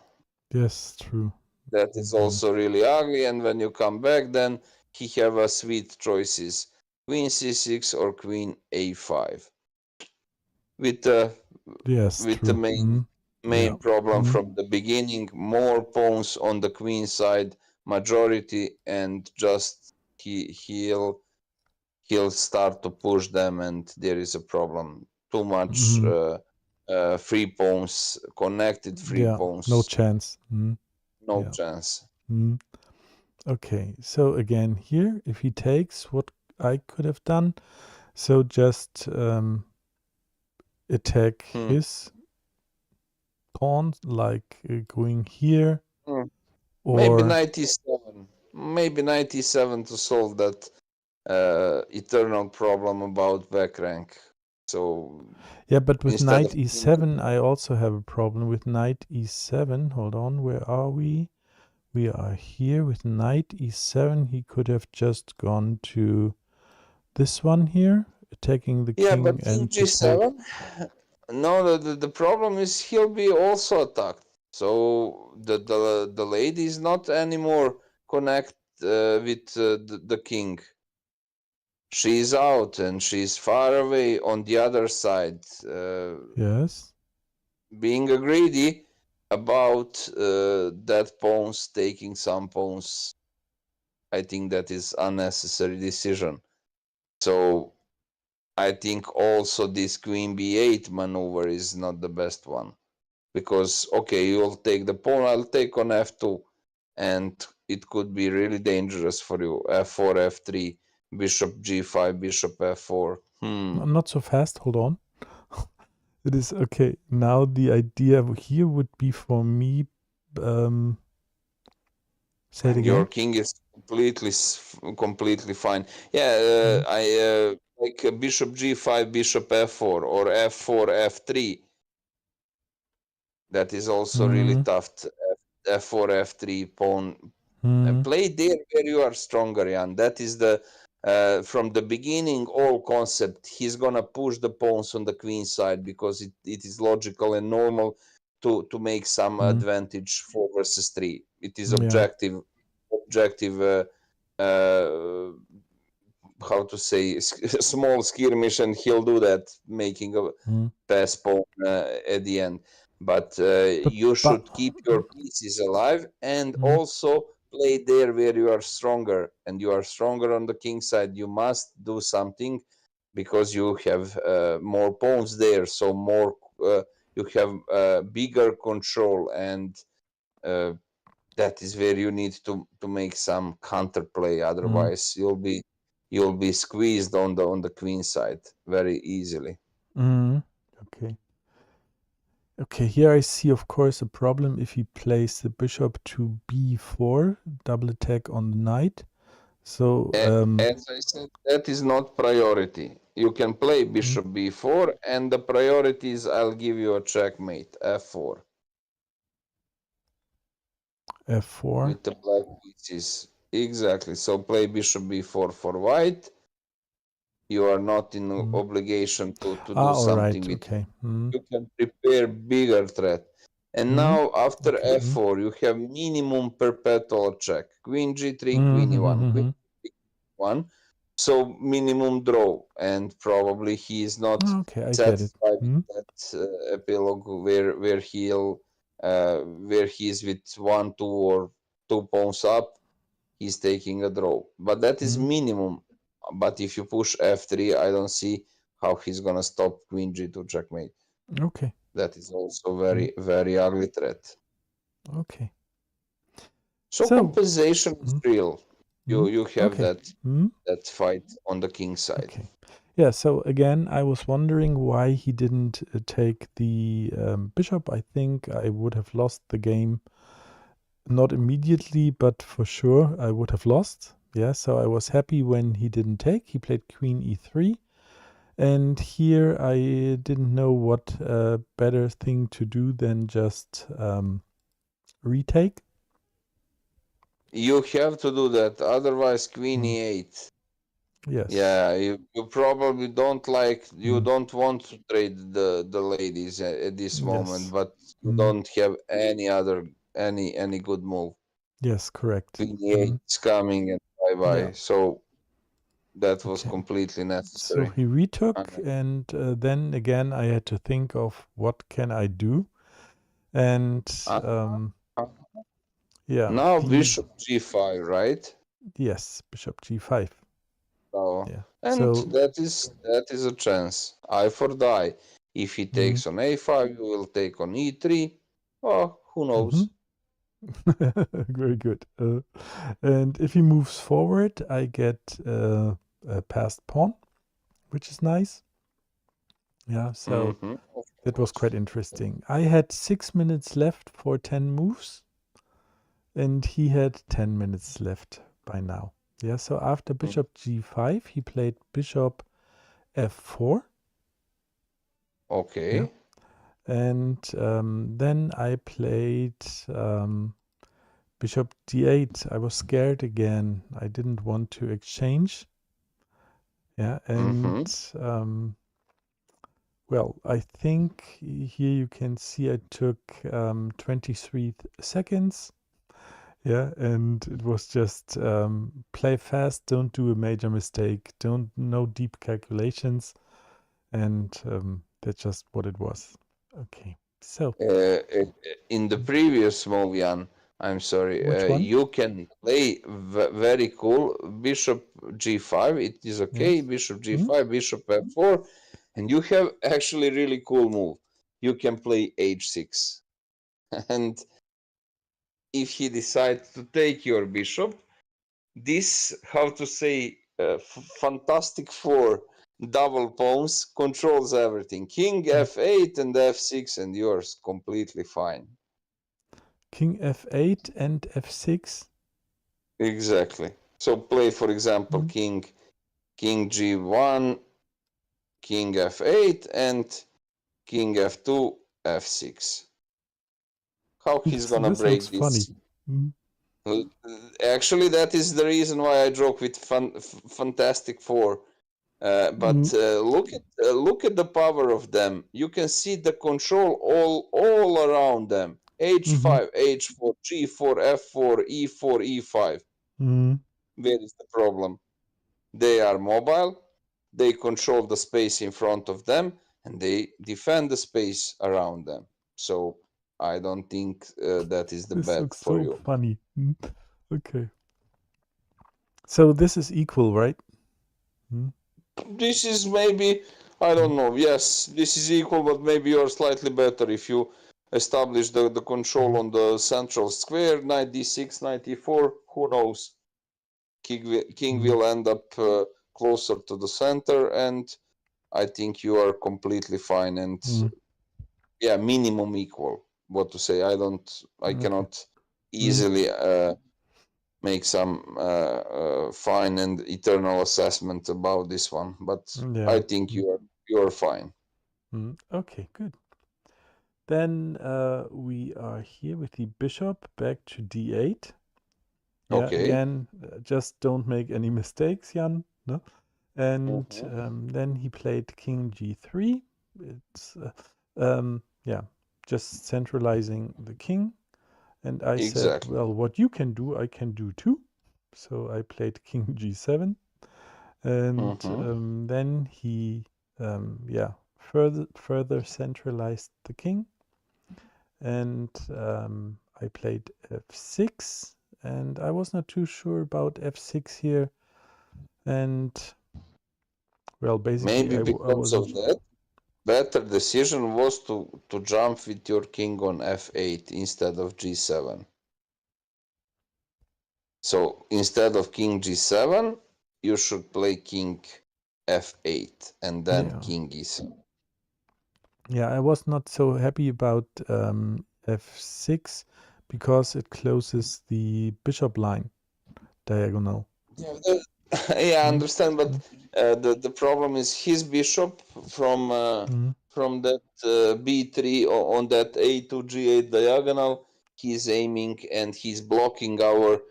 Yes, true. That is also really ugly. And when you come back, then he have a sweet choices: queen c6 or queen a5. With the Yes, with the true. main Yeah. problem from the beginning, more pawns on the queen side, majority, and just he'll start to push them, and there is a problem. Too much free pawns, connected free Yeah. No pawns, chance. no Yeah. chance. Okay. So again, here, if he takes, what I could have done, so just attack his pawn, like going here, Maybe or 97. Maybe 97 to solve that eternal problem about back rank. So yeah, but with instead knight of e7, I also have a problem with knight e7. Hold on, where are we? We are here with knight e7. He could have just gone to this one here, attacking the yeah, king but king and support. g7. No, the problem is he'll be also attacked. So the lady is not anymore connect with the king. She's out and she's far away on the other side. Yes. Being greedy about that pawns, taking some pawns, I think that is unnecessary decision. So I think also this queen b8 maneuver is not the best one, because okay, you'll take the pawn, I'll take on f2, and it could be really dangerous for you. f4, f3, bishop g5, bishop f4. Not so fast. Hold on. It is okay. Now the idea here would be for me. Say it And your again. king is completely fine. Yeah, I like bishop g5, bishop f4, or f4, f3. That is also really tough. F4, f3, pawn. Play there where you are stronger, Jan. That is the from the beginning all concept. He's gonna push the pawns on the queen side because it is logical and normal to make some advantage 4 versus 3. It is Yeah. objective how to say small skirmish, and he'll do that, making a pass pawn at the end. But you But should keep your pieces alive and also play there where you are stronger, and you are stronger on the king side. You must do something because you have more pawns there, so more you have bigger control, and that is where you need to make some counterplay. Otherwise, you'll be squeezed on the queen side very easily. okay. Okay, here I see, of course, a problem if he plays the bishop to b4, double attack on the knight. So, As I said, that is not priority. You can play bishop b4, and the priority is I'll give you a checkmate, f4. f4. With the black pieces. Exactly. So play bishop b4 for white. You are not in obligation to do All something right. with Okay. you can prepare bigger threat. And now after Okay. f4, you have minimum perpetual check. Queen g3, queen e1, queen e1. So minimum draw, and probably he is not Okay, I get it. satisfied with that epilogue where he is with 1, 2, or 2 pawns up. He's taking a draw, but that is minimum. But if you push f3, I don't see how he's gonna stop queen g2 checkmate. Okay. That is also very, very ugly threat. Okay. So So, compensation is real. You have okay. that fight on the king side. Okay. Yeah, so again, I was wondering why he didn't take the bishop. I think I would have lost the game. Not immediately, but for sure I would have lost. Yeah, so I was happy when he didn't take. He played queen e3. And here I didn't know what better thing to do than just retake. You have to do that, otherwise queen Mm, e8. yes. Yeah, you probably don't you Mm, don't want to trade the ladies at this moment, yes. but you Mm, don't have any good move. yes, correct. Queen e8 Mm, is coming and bye yeah. bye. So that was Okay. completely So necessary. he retook, Uh, and then again I had to think of what can I do, and uh, yeah, Now he bishop g5, right? yes, bishop g5. So, Yeah. and So that is a chance. I for die. If he mm, takes on a5, you will take on e3. Oh, who hmm knows? very good. And if he moves forward, I get a passed pawn, which is nice. Yeah. So Of that was course. quite interesting. I had 6 minutes left for 10 moves, and he had 10 minutes left by now. Yeah, so after Mm, bishop g5, he played bishop f4. Yeah, okay. and then I played bishop d8. I was scared again. I didn't want to exchange. Yeah, and Mm-hmm. well, I think here you can see I took 23 seconds. Yeah, and it was just play fast, don't do a major mistake, don't no deep calculations, and that's just what it was. Okay, so In the previous move, Jan, I'm sorry, which one? you can play very cool bishop g5. It is okay. Yes. Bishop Hmm? g5, bishop f4, and you have actually really cool move. You can play h6, and if he decides to take your bishop, this, how to say, fantastic four double pawns controls everything. King Mm. f8 and f6, and you're completely fine. King f8 and f6. Exactly. So play, for example, Hmm? king g1, king f8, and king f2, f6. How he's Yes, gonna this looks break funny. this? Hmm? Actually, that is the reason why I joke with Fantastic Four. But Hmm? look at the power of them. You can see the control all around them. Hmm. H5, H4, G4, F4, E4, E5. Hmm. Where is the problem? They are mobile. They control the space in front of them, and they defend the space around them. So I don't think that is the This bet looks for so you. funny. Hmm? Okay. So this is equal, right? Hmm? This is maybe, I Hmm? don't know. Yes, this is equal, but maybe you're slightly better if you establish the control Hmm? on the central square. Knight d6, knight e4. Who knows? King Hmm? will end up closer to the center, and I think you are completely fine. And Hmm? yeah, minimum equal. What to say? I Okay. cannot Hmm? easily make some fine and eternal assessment about this one, but I Yeah. think Hmm? you are fine. Hmm? Okay, good. Then we are here with the bishop back to d8. Yeah, Okay. again, just don't make any mistakes, Jan. No? And Mhm. then he played king g3. It's yeah, just centralizing the king. And I said, Exactly. well, what you can do, I can do too. So I played king g7, and Hmm. then he yeah, further centralized the king, and I played f6, and I was not too sure about f6 here, and well, basically Maybe I because wasn't. of that, better decision was to jump with your king on f8 instead of g7. So instead of king g7, you should play king f8 and then Yeah, king e7. yeah, I was not so happy about f6 because it closes the bishop line diagonal. Yeah, yeah, I Mm, understand, but mm, The problem is his bishop from that b3 on that a2 g8 diagonal. He's aiming and he's blocking our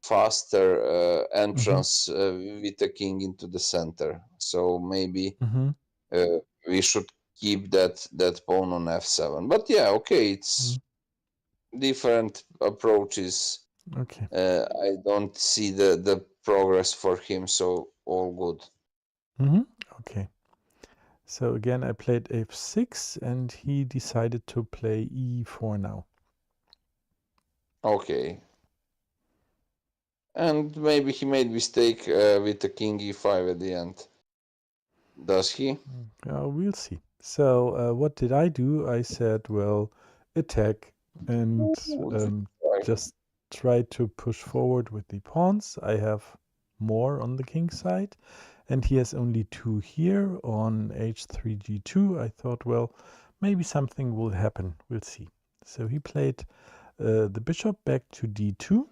faster entrance with the king into the center. So maybe we should keep that pawn on f7. But yeah, okay, it's different approaches. Okay. I don't see the progress for him, so all good. Okay. So again, I played f6, and he decided to play e4 now. Okay. And maybe he made mistake with the king e5 at the end. Does he? We'll see. So what did I do? I said, well, attack, and just try to push forward with the pawns. I have more on the king side, and he has only 2 here on h3 g2. I thought, well, maybe something will happen. We'll see. So he played the bishop back to d2.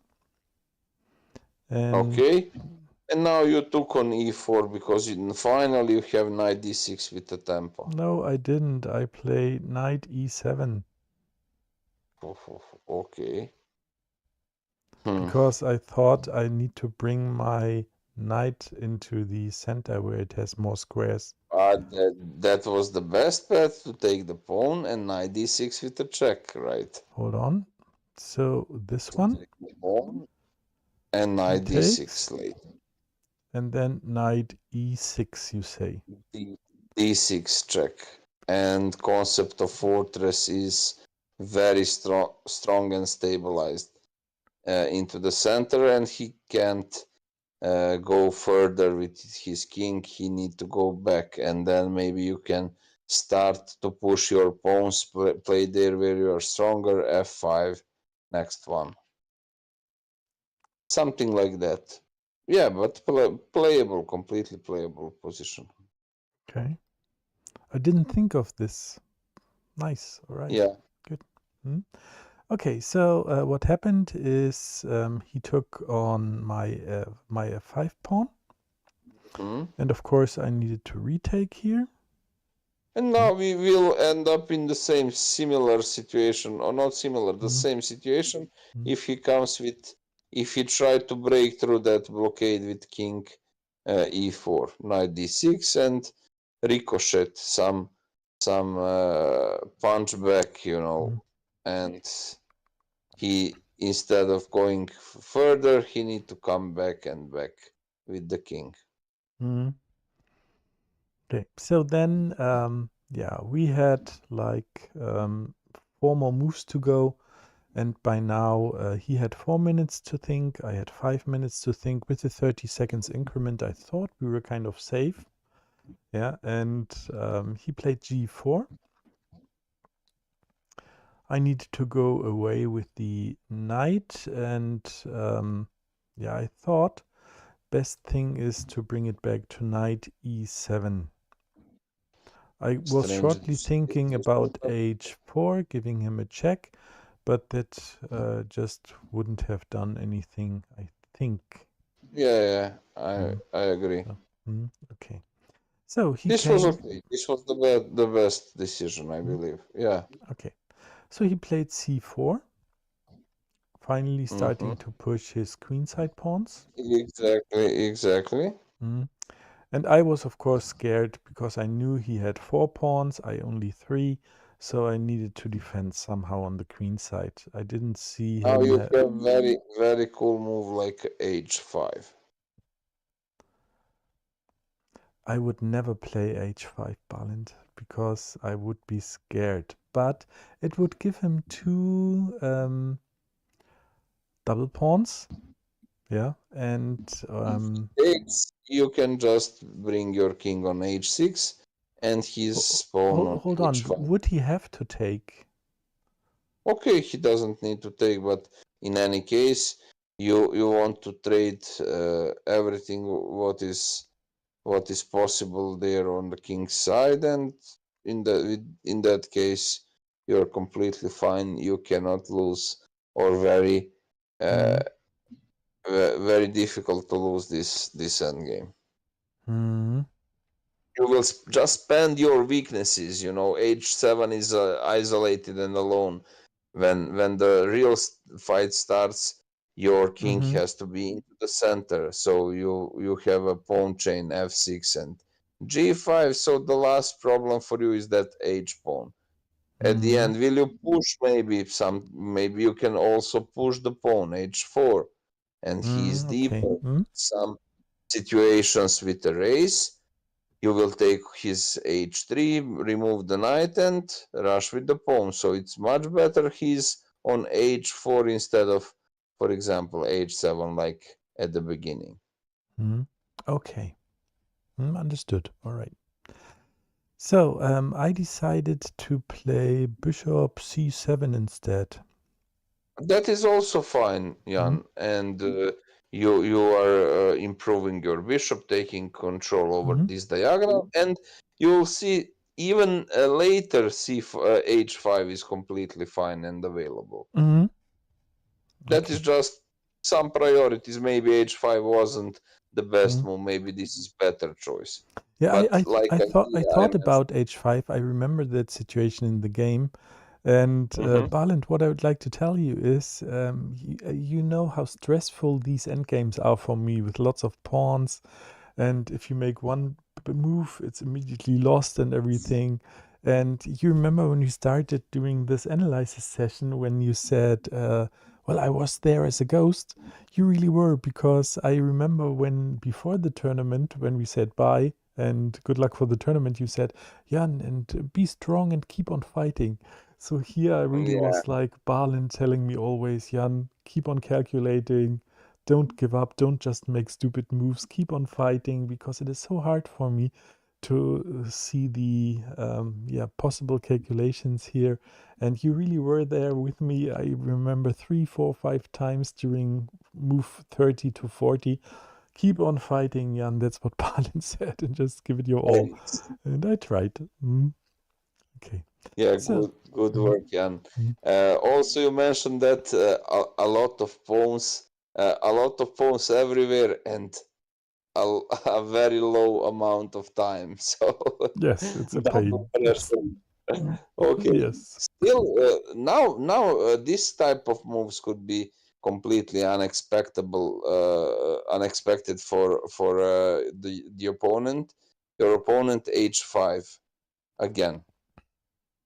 And okay. And now you took on e4 because in final you have knight d6 with the tempo. no, I didn't. I played knight e7. Okay. Because I thought I need to bring my knight into the center where it has more squares. That was the best path to take the pawn and knight d6 with the check, right? Hold on. So this one Take the pawn and he knight takes, d6 later. and then knight e6, you say. D6 check. And concept of fortress is very strong and stabilized into the center, and he can't go further with his king. He need to go back, and then maybe you can start to push your pawns, play there where you are stronger. F5, next one, something like that. Yeah, but playable, completely playable position. Okay. I didn't think of this. Nice. All right. Yeah. Good. Okay, so what happened is he took on my f5 pawn. And of course I needed to retake here. And now we will end up in the same similar situation, or not similar, the same situation if he comes with, if he tried to break through that blockade with king e4, knight d6, and ricochet some punch back, you know, and he, instead of going further, he need to come back and back with the king. Okay, so then yeah, we had like 4 more moves to go, and by now he had 4 minutes to think, I had 5 minutes to think. With the 30 seconds increment, I thought we were kind of safe. Yeah, and he played g4. I needed to go away with the knight, and yeah, I thought best thing is to bring it back to knight e7. I was shortly thinking about h4, giving him a check, but that just wouldn't have done anything, I think. Yeah, I agree. So, okay. So he This came. was okay. This was the best decision, I believe. Yeah. Okay. So he played c4, finally starting to push his queenside pawns. Exactly. And I was, of course, scared because I knew he had 4 pawns, I only 3, so I needed to defend somehow on the queen side. I didn't see Now him. you have very cool move like h5. I would never play h5 Balint because I would be scared, but it would give him 2 double pawns. Yeah, and You can just bring your king on h6 and his pawn on hold on. h5. Would he have to take? Okay, he doesn't need to take, but in any case, you want to trade everything what is possible there on the king's side, and in that case, you're completely fine. You cannot lose, or very difficult to lose this endgame. Mm-hmm. You will just spend your weaknesses. H7 is isolated and alone. When the real fight starts, your king Mm-hmm. has to be into the center. So you have a pawn chain f6 and g5. So the last problem for you is that h pawn. At the Mm-hmm. end, will you push maybe you can also push the pawn h4 and he's Okay. deeper. Some situations with the race, you will take his h3, remove the knight and rush with the pawn. So it's much better he's on h4 instead of, for example, h7 like at the beginning. Mm-hmm. Okay. Understood. All right. So I decided to play bishop c7 instead. That is also fine, Mm-hmm. Jan, and you are improving your bishop, taking control over Mm-hmm. this diagonal, and you will see even later h5 is completely fine and available. Mm-hmm. That is Okay. just some priorities. Maybe h5 wasn't the best Mm-hmm. move. Maybe this is better choice. Yeah, But like I I thought mentioned, about h5. I remember that situation in the game. And mhm. Balint, what I would like to tell you is, you know how stressful these endgames are for me with lots of pawns, and if you make one move, it's immediately lost and everything. And you remember when we started doing this analysis session when you said, well, I was there as a ghost. You really were, because I remember when before the tournament, when we said bye and good luck for the tournament, you said, Jan, and be strong and keep on fighting. So here I really Yeah, was like Balin telling me always, Jan, keep on calculating, don't give up, don't just make stupid moves, keep on fighting, because it is so hard for me to see the possible calculations here. And you really were there with me. I remember 3, 4, 5 times during move 30 to 40. Keep on fighting, Jan. That's what Balin said, and just give it your all. thanks. And I tried. Okay. Yeah, So. good mm, work, Jan. mm, Also, you mentioned that a lot of pawns everywhere, and a, a very low amount of time. So Yes, it's a double pain. Yes. pressure. Okay. Yes. Still, now this type of moves could be completely unexpected for the opponent. Your opponent h5 again.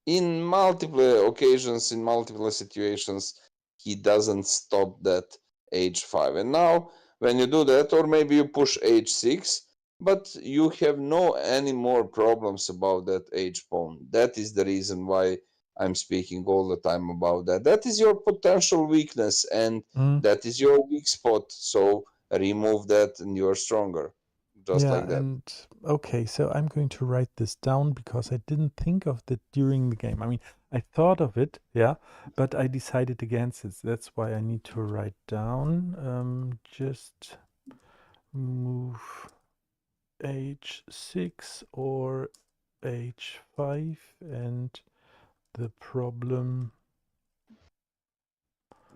In multiple occasions, in multiple situations, he doesn't stop that h5. And now, when you do that, or maybe you push h6, but you have no any more problems about that h pawn. That is the reason why I'm speaking all the time about that. That is your potential weakness, and Mm, that is your weak spot. So remove that, and you're stronger, just yeah, like that. and okay, so I'm going to write this down because I didn't think of that during the game. I mean, I thought of it, yeah, but I decided against it. That's why I need to write down. Just move h6 or h5, and the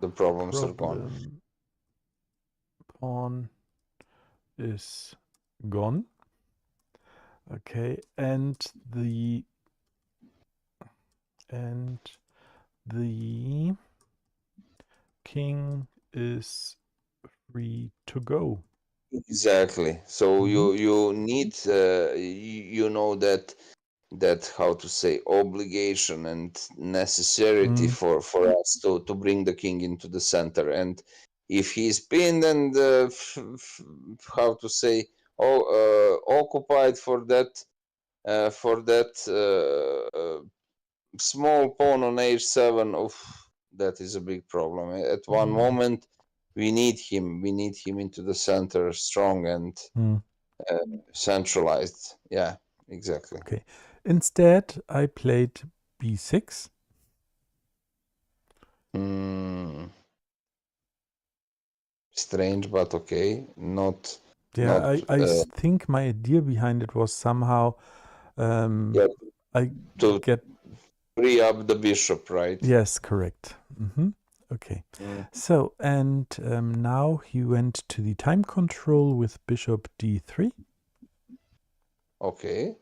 The problems are gone. problem pawn is gone. Okay, and the king is free to go. Exactly. So Mm-hmm. you need that how to say obligation and necessity Mm, for us to bring the king into the center. And if he's pinned and how to say occupied for that small pawn on h7, that is a big problem. At one mm, moment, we need him. We need him into the center, strong and mm. uh, centralized. Yeah, exactly. Okay. Instead, I played b6. Mm, strange, but okay. Yeah, Not I think my idea behind it was somehow yeah, I to get. free up the bishop, right? Yes, correct. Okay. Mm. So, and now he went to the time control with bishop d3. Okay.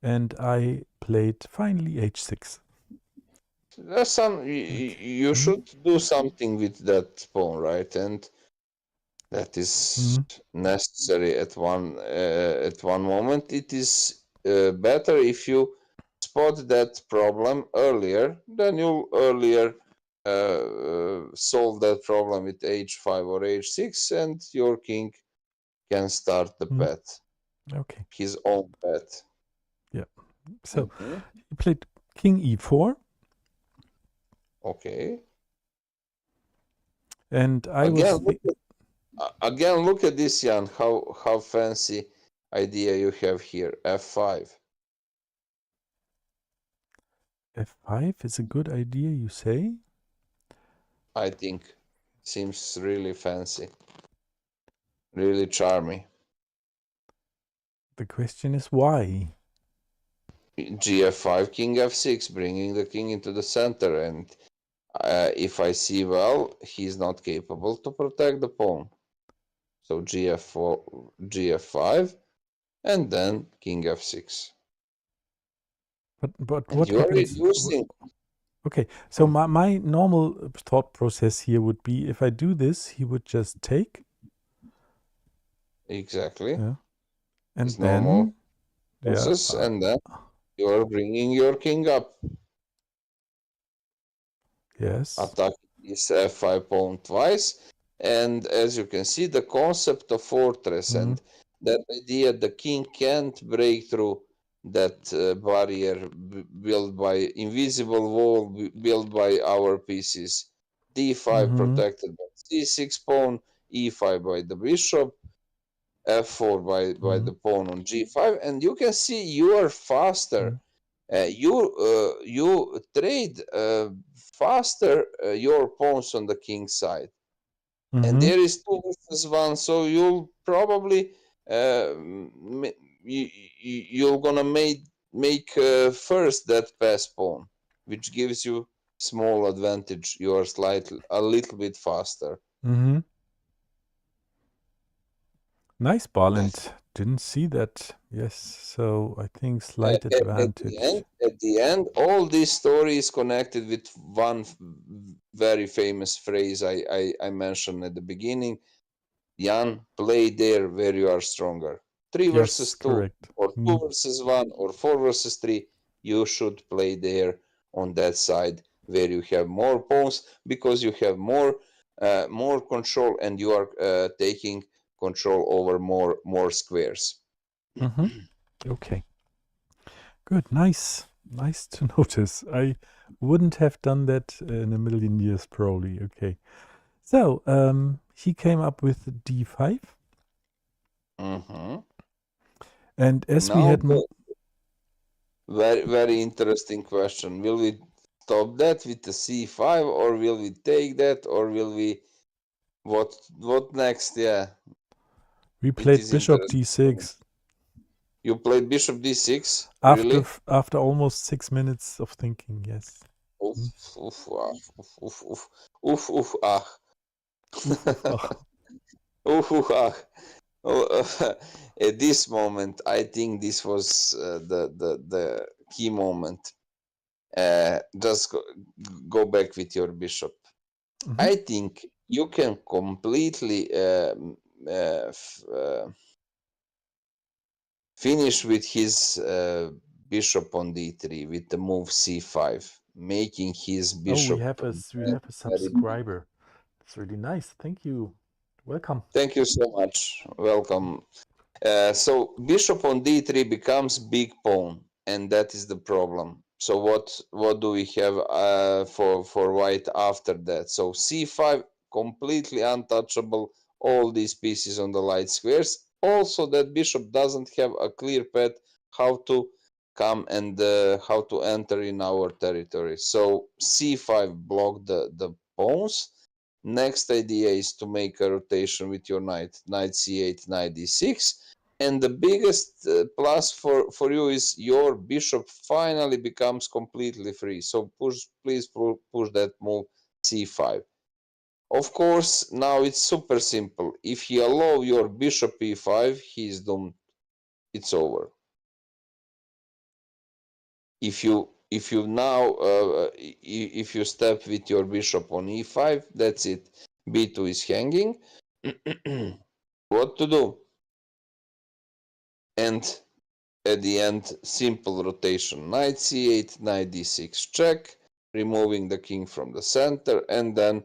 And I played finally h6. There's some. You should do something with that pawn, right? And that is necessary at one moment. It is better if you spot that problem earlier, then you'll earlier solve that problem with h5 or h6, and your king can start the bet, Okay. his own bet. Yeah. So you played king e4. Okay. And I Again, was look at this, Jan. How fancy idea you have here. f5. f5 is a good idea, you say? I think seems really fancy, really charming. The question is why? Gf5, king f6, bringing the king into the center, and if I see well, he's not capable to protect the pawn. So gf4, gf5, and then king f6. But And what you are happens? reducing. Okay, so my normal thought process here would be if I do this, he would just take. Exactly. Yeah. And It's then, normal yeah. process, and then you are bringing your king up. Yes. Attacking this f5 pawn twice. And as you can see, the concept of fortress and that idea the king can't break through that barrier built by invisible wall built by our pieces. d5 protected by c6 pawn, e5 by the bishop, f4 by the pawn on g5, and you can see you are faster. You trade faster your pawns on the king side, and there is 2 versus 1, so you'll probably you're gonna make first that pass pawn, which gives you small advantage. You are a little bit faster. Nice ball, and didn't see that. Yes, so I think slight advantage. At the end, all this story is connected with one very famous phrase I mentioned at the beginning. Jan, play there where you are stronger. 3 Yes, versus 2, correct. or 2 versus 1, or 4 versus 3. You should play there on that side where you have more pawns, because you have more control, and you are taking control over more squares. Okay. Good. Nice. Nice to notice. I wouldn't have done that in a million years, probably. Okay. So, he came up with d5. And as we Now, had... very interesting question. Will we stop that with the c5, or will we take that, or will we what next? Yeah, We it played is bishop interesting. d6. You played bishop d6, After really? after almost 6 minutes of thinking, yes. Oof, oof, ah, oof, oof, oof, oof, oof, ah. Oof, oof, ach. Oof, oof, ah. Oh, at this moment, I think this was the key moment. Just go back with your bishop. I think you can completely finish with his bishop on d3 with the move c5, making his Oh, we bishop. have a subscriber. That's really nice. Thank you. Welcome. Thank you so much. Welcome. So bishop on d3 becomes big pawn, and that is the problem. So what do we have for white after that? So c5 completely untouchable. All these pieces on the light squares. Also, that bishop doesn't have a clear path how to come and how to enter in our territory. So c5 block the pawns. Next idea is to make a rotation with your knight c8, knight d6. And the biggest plus for you is your bishop finally becomes completely free. So please push that move c5. Of course, now it's super simple. If you allow your bishop e5, he is doomed. it's over. If you now if you step with your bishop on e5, that's it. b2 is hanging. What to do? And at the end, simple rotation: knight c8, knight d6 check, removing the king from the center, and then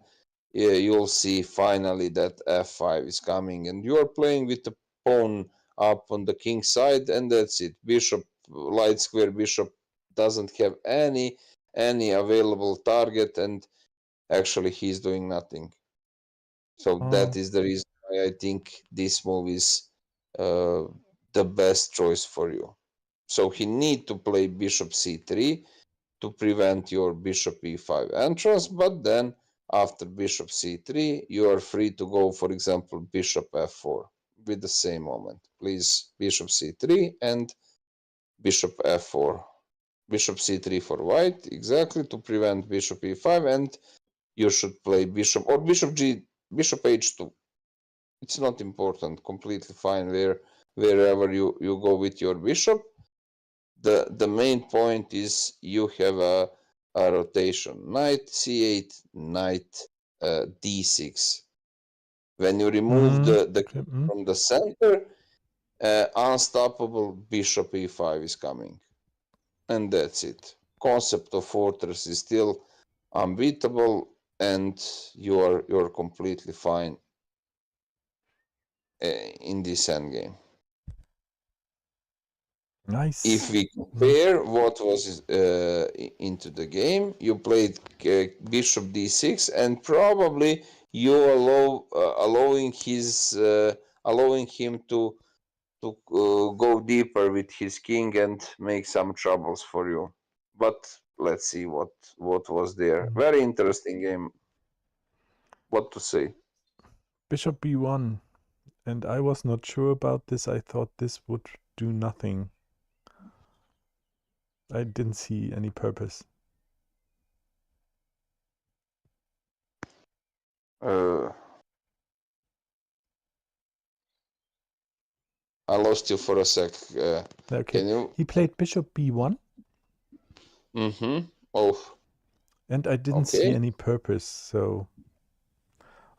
you'll see finally that f5 is coming, and you are playing with the pawn up on the king side, and that's it. Bishop, light square bishop, doesn't have any available target, and actually he's doing nothing. So that is the reason why I think this move is the best choice for you. So he need to play bishop c3 to prevent your bishop e5 entrance, but then after bishop c3 you are free to go, for example, bishop f4 with the same moment. Please, bishop c3 and bishop f4. Bishop c3 for white, exactly, to prevent bishop e5, and you should play bishop or bishop h2. It's not important, completely fine wherever you go with your bishop. The main point is you have a rotation: knight c8, knight d6. When you remove the king from the center, unstoppable bishop e5 is coming, and that's it. Concept of fortress is still unbeatable, and you're completely fine in this endgame. Nice. If we compare what was into the game, you played bishop d6, and probably you allowing him to go deeper with his king and make some troubles for you. But let's see what was there. Very interesting game. What to say? Bishop b1, and I was not sure about this. I thought this would do nothing. I didn't see any purpose. I lost you for a sec. Okay. Can you? He played bishop b1. Oh. And I didn't see any purpose, so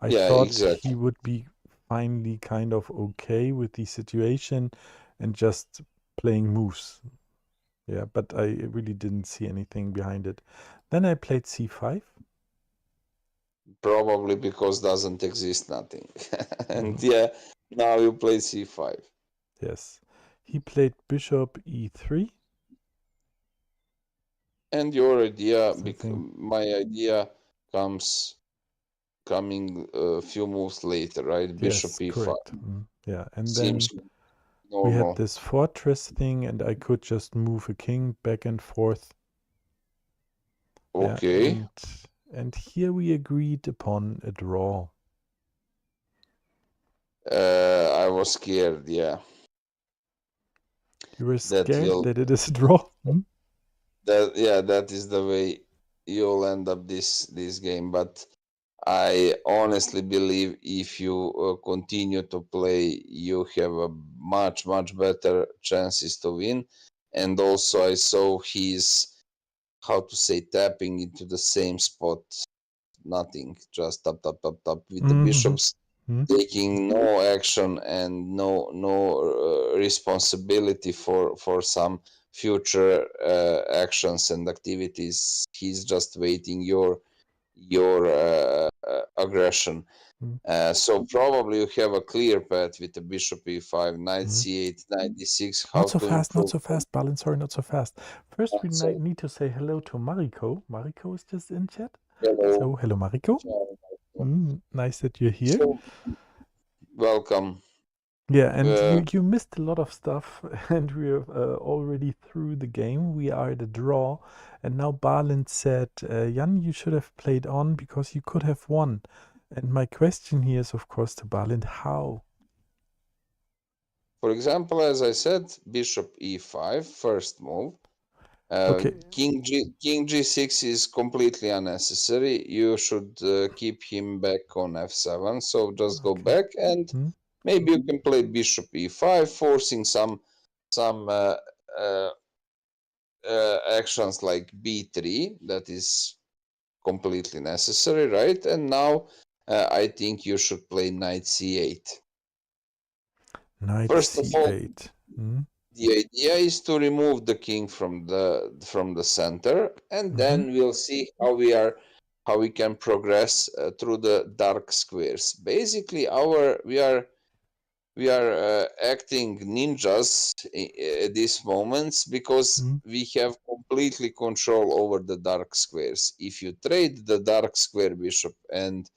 I thought he would be finally kind of okay with the situation and just playing moves. Yeah, but I really didn't see anything behind it. Then I played c5. Probably because doesn't exist nothing. And yeah, now you play c5. Yes. He played bishop e3. And your idea, my idea coming a few moves later, right? Bishop yes, e5. Correct. Yeah, and Seems then normal. we had this fortress thing, and I could just move a king back and forth. Okay. Yeah, and here we agreed upon a draw. I was scared, yeah. You were scared that it is a draw? That is the way you'll end up this game, but I honestly believe if you continue to play, you have a much better chances to win. And also I saw he's, how to say, tapping into the same spot. Nothing, just tap with the bishops, taking no action and no responsibility for some future actions and activities. He's just waiting your aggression. So probably you have a clear path with the bishop e5, knight c8, knight d6. Not so fast, Balin. Sorry, not so fast. First, we need to say hello to Mariko. Mariko is just in chat. Hello. So, hello, Mariko. Nice that you're here. So, welcome. Yeah, and you missed a lot of stuff, and we're already through the game. We are at a draw, and now Balin said, Jan, you should have played on because you could have won. And my question here is, of course, to Balin, how? For example, as I said, bishop e5, first move. King g6 is completely unnecessary. You should keep him back on f7. So just go back, and maybe you can play bishop e5, forcing some actions like b3 that is completely necessary, right? And now I think you should play knight c8. Knight First of all, c8. the idea is to remove the king from the center, and then we'll see how we can progress through the dark squares. Basically, we are acting ninjas at these moments because we have completely control over the dark squares. If you trade the dark square bishop and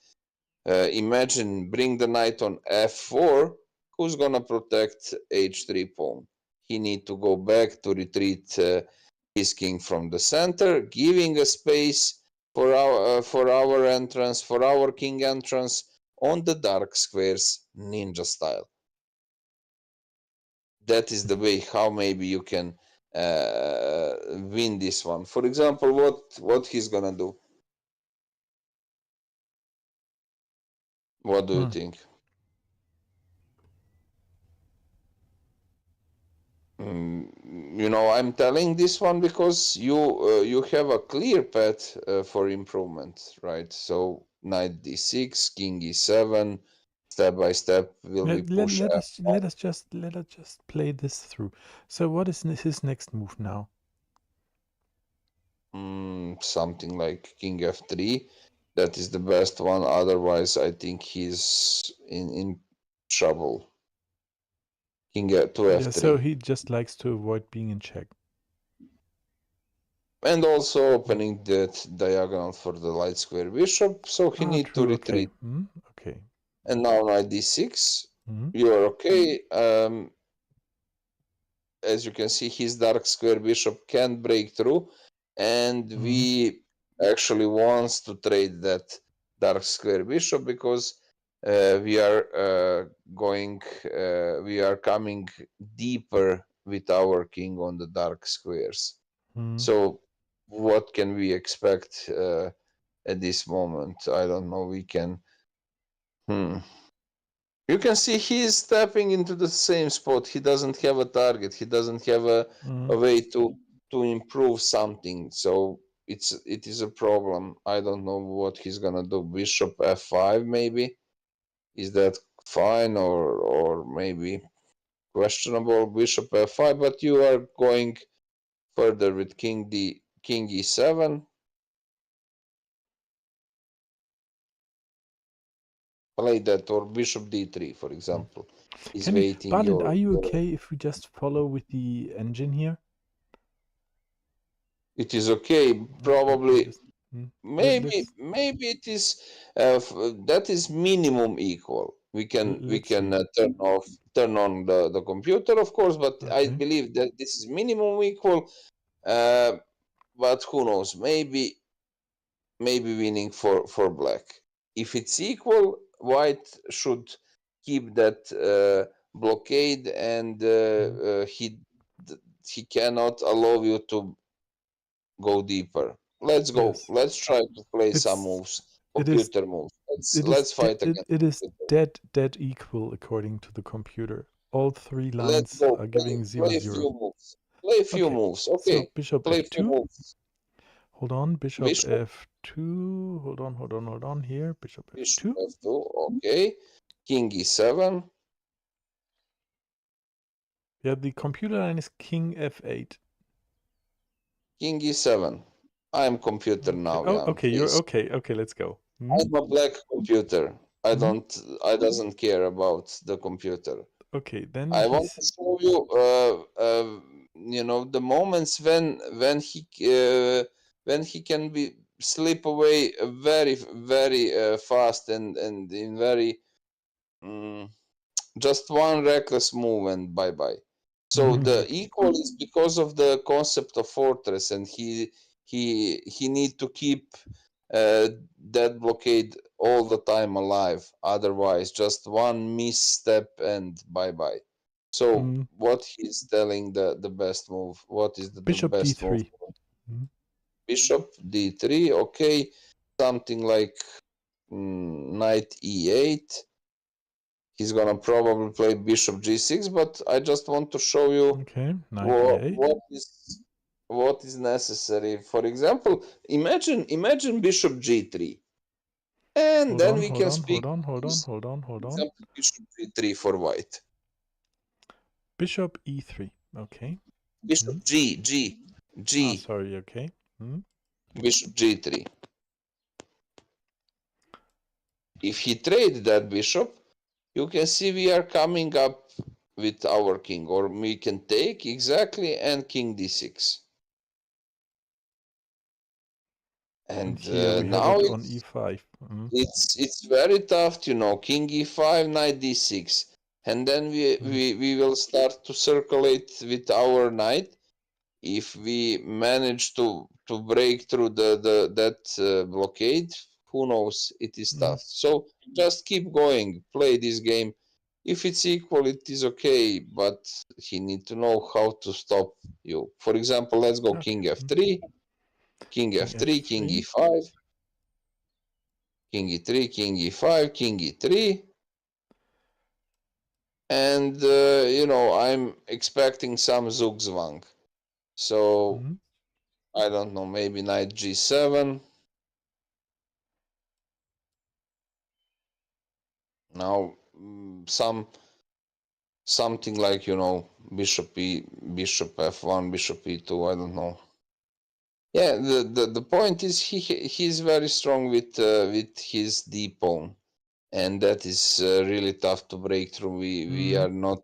imagine bring the knight on f4, who's gonna protect h3 pawn? He need to go back to retreat his king from the center, giving a space for our entrance, for our king entrance on the dark squares, ninja style. That is the way how maybe you can win this one. For example, what he's gonna do? What do you think? You know, I'm telling this one because you have a clear path for improvement, right? So knight d6, king e7, step by step will be pushed. Let us just play this through. So what is his next move now? Something like king f3. That is the best one. Otherwise, I think he's in trouble. King to f3. Yeah, so he just likes to avoid being in check. And also opening that diagonal for the light square bishop, so he need to retreat. Okay. Okay. And now knight d6. You are okay. As you can see, his dark square bishop can break through, and we actually wants to trade that dark square bishop because we are coming deeper with our king on the dark squares. So what can we expect at this moment? I don't know. We can you can see he's stepping into the same spot. He doesn't have a target. He doesn't have a way to improve something. So it is a problem. I don't know what he's gonna do. Bishop f5 maybe. Is that fine or maybe questionable? Bishop f5, but you are going further with king e7. Play that, or bishop d3, for example. Is waiting Balint, are you okay if we just follow with the engine here? It is okay. Probably, maybe it is. That is minimum equal. We can turn on the computer, of course, but I believe that this is minimum equal. But who knows? Maybe winning for black. If it's equal, white should keep that blockade, and he cannot allow you to go deeper. Let's go. Yes. Let's try to play some moves, computer moves. Let's fight again. It is dead equal according to the computer. All three Let's lines go. are giving Play 0, a 0. few moves. Play a few moves. Okay. So bishop Play f2. few moves. Hold on, bishop f2. Hold on. Here, bishop f2. Bishop f2. Okay. King e7. Yeah, the computer line is king f8. King e7. I'm computer now. Oh, Jan, okay. please. You're okay. Okay, let's go. I'm a black computer. I doesn't care about the computer. Okay, then I want to show you, you know, the moments when he can be slip away very fast and in very just one reckless move and bye bye. So the equal is because of the concept of fortress, and he need to keep that blockade all the time alive. Otherwise, just one misstep and bye bye. So what he's telling the best move? What is the bishop best d3. move? Bishop d3. Okay, something like knight e8. he's gonna probably play bishop g6, but I just want to show you Okay, knight e8. what is necessary. For example, imagine bishop g3, and then we can speak. Hold on. For example, bishop g3 for white. Bishop e3. Okay. Bishop G. Sorry. Okay. Bishop g3. If he trades that bishop, you can see we are coming up with our king, or we can take exactly and king d6. And here we now have it on e5. It's very tough, you know. King e5, knight d6, and then we will start to circulate with our knight. If we manage to break through that blockade, who knows? It is tough. So just keep going, play this game. If it's equal, it is okay, but he need to know how to stop you. For example, let's go king f3, king f3, king e5, king e3, king e5, king e3. And, you know, I'm expecting some zugzwang. So, I don't know, maybe knight g7. Now, something like, you know, bishop f1, bishop e2, I don't know. Yeah, the point is he's very strong with his d pawn, and that is really tough to break through. We are not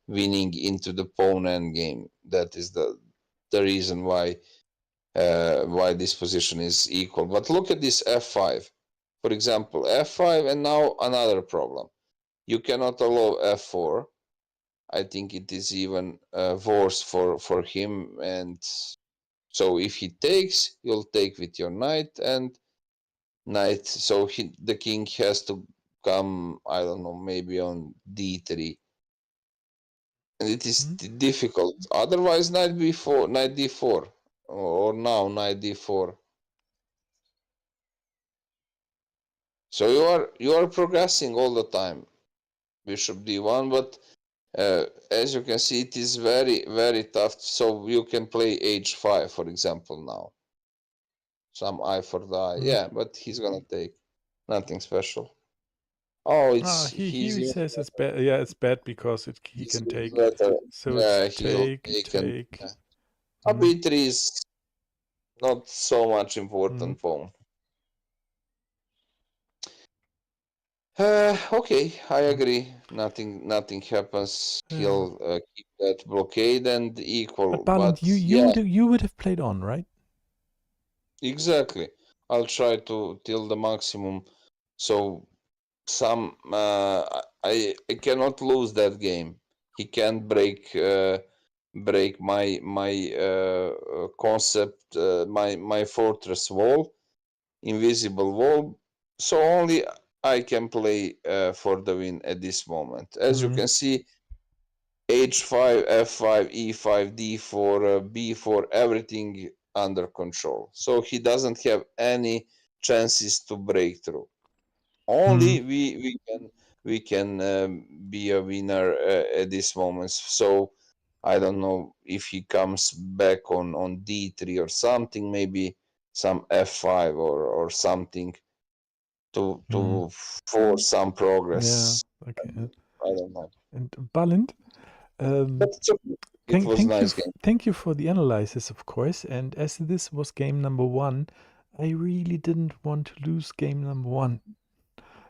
winning into the pawn endgame. That is the reason why this position is equal. But look at this f5, for example, f5, and now another problem. You cannot allow f4. I think it is even worse for him. And so if he takes, you'll take with your knight, and knight. So the king has to come, I don't know, maybe on d3. And it is difficult. Otherwise, knight b4, knight d4, or now knight d4. So you are progressing all the time, bishop d1, but as you can see, it is very, very tough. So you can play h5, for example, now. Some eye for the eye. Yeah, but he's gonna take nothing special. Oh, He says it's bad. Yeah, it's bad because he can take. Better. So Yeah, it's he'll take. yeah. B3 is not so much important pawn. Okay, I agree. Nothing happens. He'll keep that blockade and equal. But you would have played on, right? Exactly. I'll try to till the maximum. So I cannot lose that game. He can't break my concept, my fortress wall, invisible wall. So only I can play for the win at this moment. As you can see, h5, f5, e5, d4, b4, everything under control. So he doesn't have any chances to break through. Only we can be a winner at this moment. So I don't know if he comes back on d3 or something, maybe some f5 or something to force some progress. Yeah. Okay. I don't know. And Balint, But it's okay. It was nice game. Thank you for the analysis, of course. And as this was game number 1, I really didn't want to lose game number 1.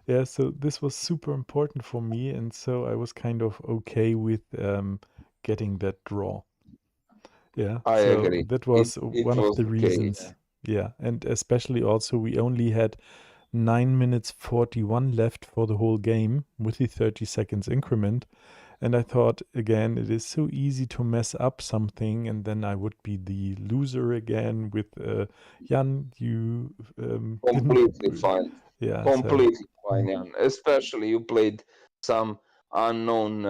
Yeah, so this was super important for me, and so I was kind of okay with getting that draw. Yeah, I agree. That was it one was of the reasons. Yeah, and especially also we only had 9 minutes 41 left for the whole game with the 30 seconds increment. And I thought, again, it is so easy to mess up something, and then I would be the loser again with Jan. You completely fine. Yeah, completely fine, Jan. Especially you played some unknown.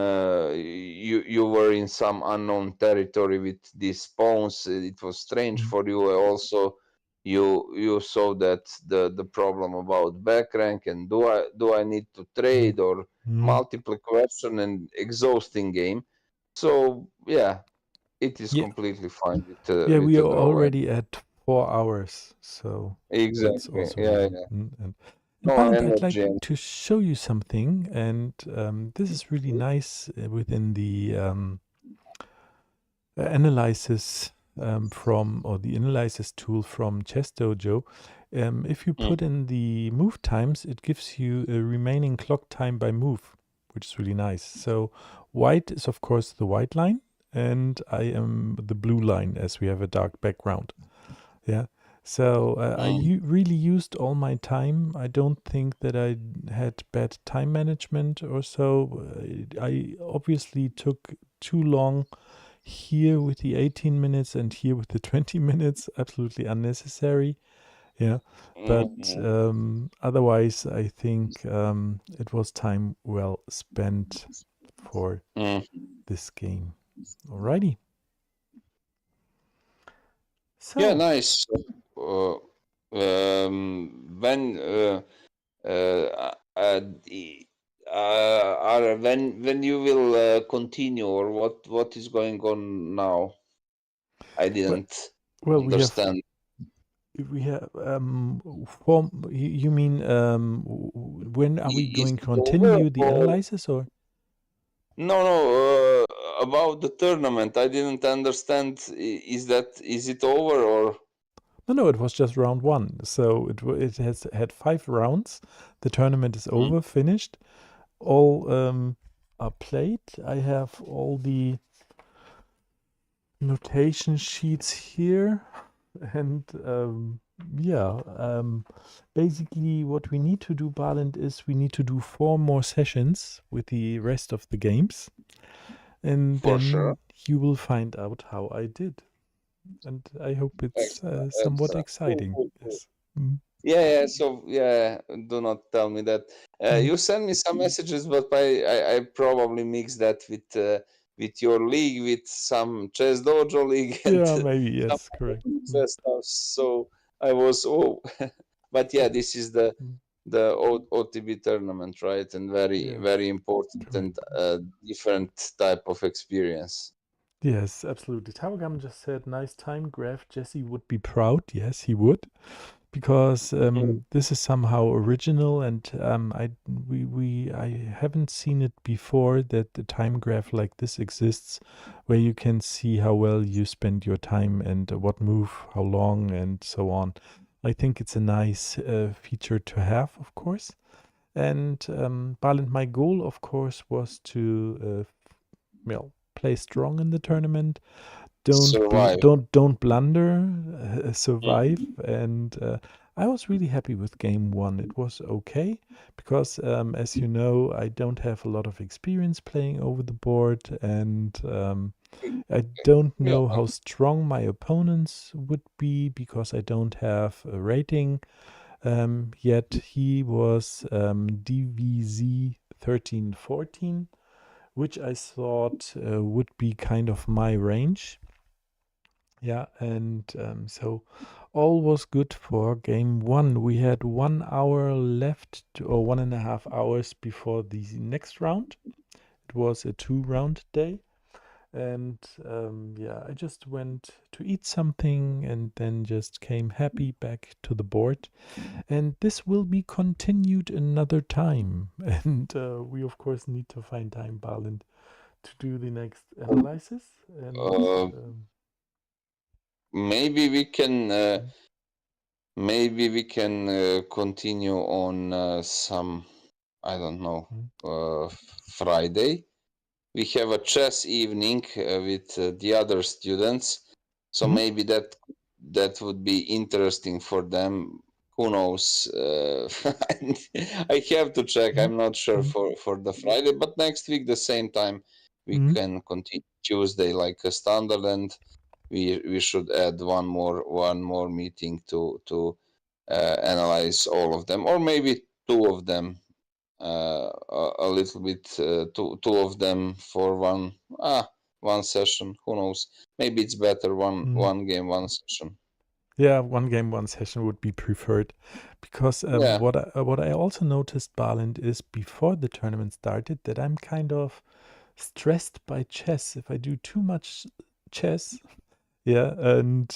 You were in some unknown territory with these pawns. It was strange for you also. you saw that the problem about back rank and do I need to trade or Mm. multiple question and exhausting game. So yeah, it is Yeah, completely fine yeah, with we a are draw. already at 4 hours, so that's Exactly. also Yeah, really. yeah. And No Balint, I'd like energy. And, to show you something, and this is really nice within the analysis or the analysis tool from Chess Dojo. If you put in the move times, it gives you a remaining clock time by move, which is really nice. So white is of course the white line, and I am the blue line as we have a dark background. Yeah. So I really used all my time. I don't think that I had bad time management or so. I obviously took too long here with the 18 minutes and here with the 20 minutes. Absolutely unnecessary. Yeah. But otherwise, I think it was time well spent for this game. Alrighty. yeah, So, nice. When the, are when you will continue, or what is going on now? I well, didn't well, understand. we have form. You mean when are we Is going to it over continue the or analysis or? no? About the tournament, I didn't understand. Is it over or? No, it was just round one. So it has had 5 rounds. The tournament is over, finished. All are played. I have all the notation sheets here, and yeah, basically what we need to do, Balint, is we need to do 4 more sessions with the rest of the games, and For sure. then you will find out how I did. And I hope it's Excellent. somewhat Excellent. Cool, exciting. cool, cool. Yes. Mm, Yeah. So yeah, do not tell me that. mm. You send me some messages, but I probably mix that with your league, with some chess dojo league, and Yeah, maybe, some yes, correct. chess stuff. So I was but yeah, this is the Mm. OTB tournament, right? And very Yes, very important correct. and different type of experience. Yes, absolutely. Tawagam just said, nice time graph. Jesse would be proud. Yes, he would. Because this is somehow original, and I haven't seen it before that the time graph like this exists, where you can see how well you spend your time and what move, how long, and so on. I think it's a nice feature to have, of course. And Balint, my goal, of course, was to well, play strong in the tournament. Survive. Don't blunder, survive, Mm. and I was really happy with game one. It was okay because, as you know, I don't have a lot of experience playing over the board, and I don't Yeah. know how strong my opponents would be because I don't have a rating. Yet he was DVZ 1314, which I thought would be kind of my range. Yeah, and so all was good for game one. We had 1 hour left, or 1.5 hours before the next round. It was a 2 round day. And yeah, I just went to eat something and then just came happy back to the board. And this will be continued another time. And we, of course, need to find time, Balint, to do the next analysis. And Uh, maybe we can mm, continue on some, I don't know, mm, Friday. We have a chess evening with the other students, so mhm, maybe that would be interesting for them. Who knows? I have to check. mm, I'm not sure mm, for the Friday, but next week the same time we mm. can continue Tuesday like a standard, and we should add one more meeting to analyze all of them, or maybe two of them, a little bit, two of them for one session. Who knows? Maybe it's better one Mm. one game, one session. Yeah, one game, one session would be preferred, because Yeah. what I also noticed, Balint, is before the tournament started that I'm kind of stressed by chess. If I do too much chess, yeah, and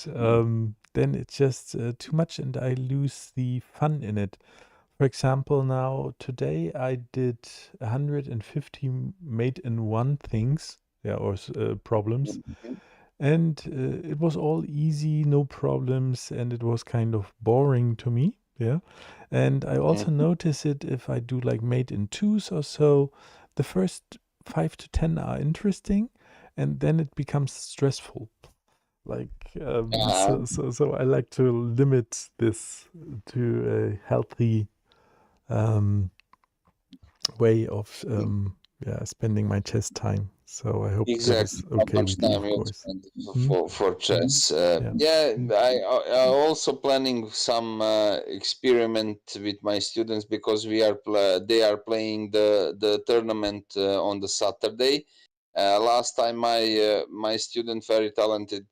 then it's just too much, and I lose the fun in it. For example, now today I did 150 mate in one things, yeah, or problems, Mhm. and it was all easy, no problems, and it was kind of boring to me. Yeah. And I also Mhm. notice it if I do like mate in twos or so, the first 5 to 10 are interesting, and then it becomes stressful. Like, Uh, so I like to limit this to a healthy um, way of yeah, spending my chess time. So I hope that is exactly. How okay much with you, time of you course. spend Hmm? for chess? Yeah. Yeah, I also planning some experiment with my students because they are playing the tournament on the Saturday. Last time my student, very talented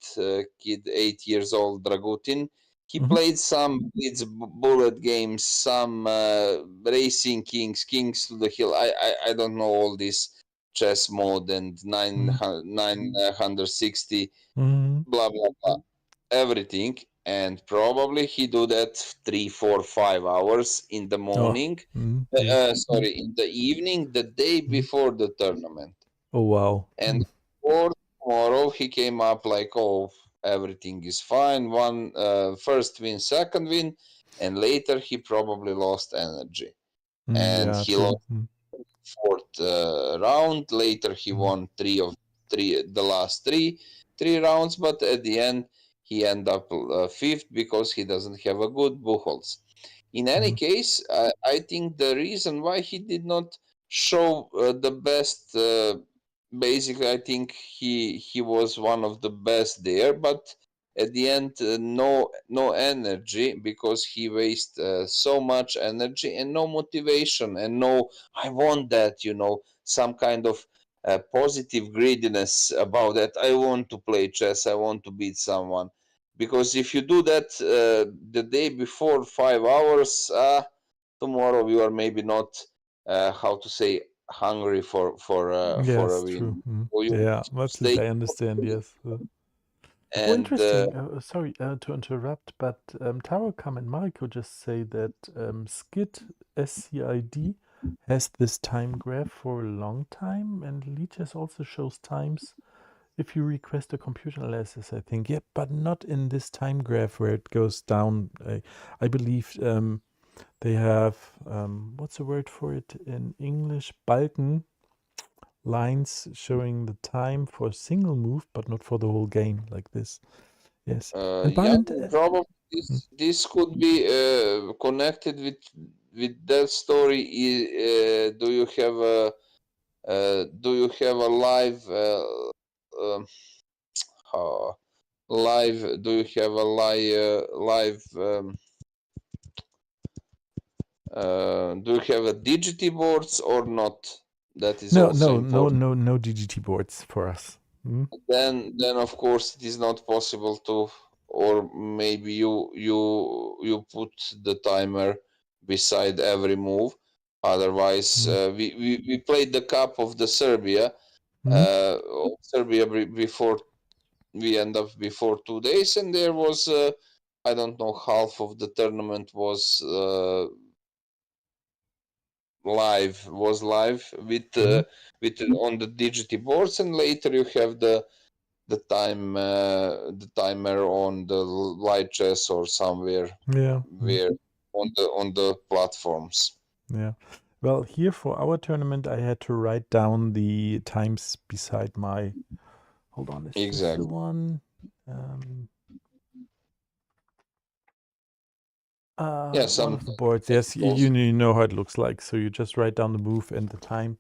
kid, 8 years old, Dragutin, he Hmm. played some Blitz bullet games, some racing kings to the hill. I don't know all this chess mode and Hmm. 960 Hmm. blah blah blah everything, and probably he do that 3 4 5 hours in the Oh. morning, Yes. sorry, in the evening, the day Mhm. before the tournament. Oh wow. And for tomorrow he came up like, oh, everything is fine, one first win, second win, and later he probably lost energy, and Yeah, he true. lost fourth round. Later, he Mm. won the last three rounds, but at the end, he ended up fifth because he doesn't have a good Buchholz. In any Mm. case, I think the reason why he did not show the best, basically, I think he was one of the best there, but at the end, no energy because he wasted so much energy and no motivation and no I want that, some kind of positive greediness about that. I want to play chess. I want to beat someone. Because if you do that the day before 5 hours, tomorrow you are maybe not, how to say, hungry for a Yes, true. win. Mm. So you Yeah, that's it. stay I understand. Yes. Oh, and interesting. Sorry to interrupt, but Tarokam and Mariko just say that Skid SCID has this time graph for a long time, and Lichess also shows times if you request a computer analysis, I think. Yeah, but not in this time graph where it goes down. I believe they have, what's the word for it in English? Balken lines showing the time for a single move, but not for the whole game, like this. Yes. And yeah, Balint, probably mm, this could be connected with that story. Do you have a live uh, live? Do you have a live? Do you have a digity boards or not? That is no, also no, no, important. no, no DGT boards for us. Mm, Then of course it is not possible to, or maybe you put the timer beside every move. Otherwise, mm, we played the cup of the Serbia. mm, Serbia before we end up before 2 days, and there was I don't know, half of the tournament was live mm. with on the digity boards, and later you have the timer on the light chess or somewhere Yeah. Mm. where on the platforms. Yeah. Well, here for our tournament, I had to write down the times beside my. Hold on, is this the Exactly. one? Yeah, One some of the boards. Yes, also. you know how it looks like. So you just write down the move and the time,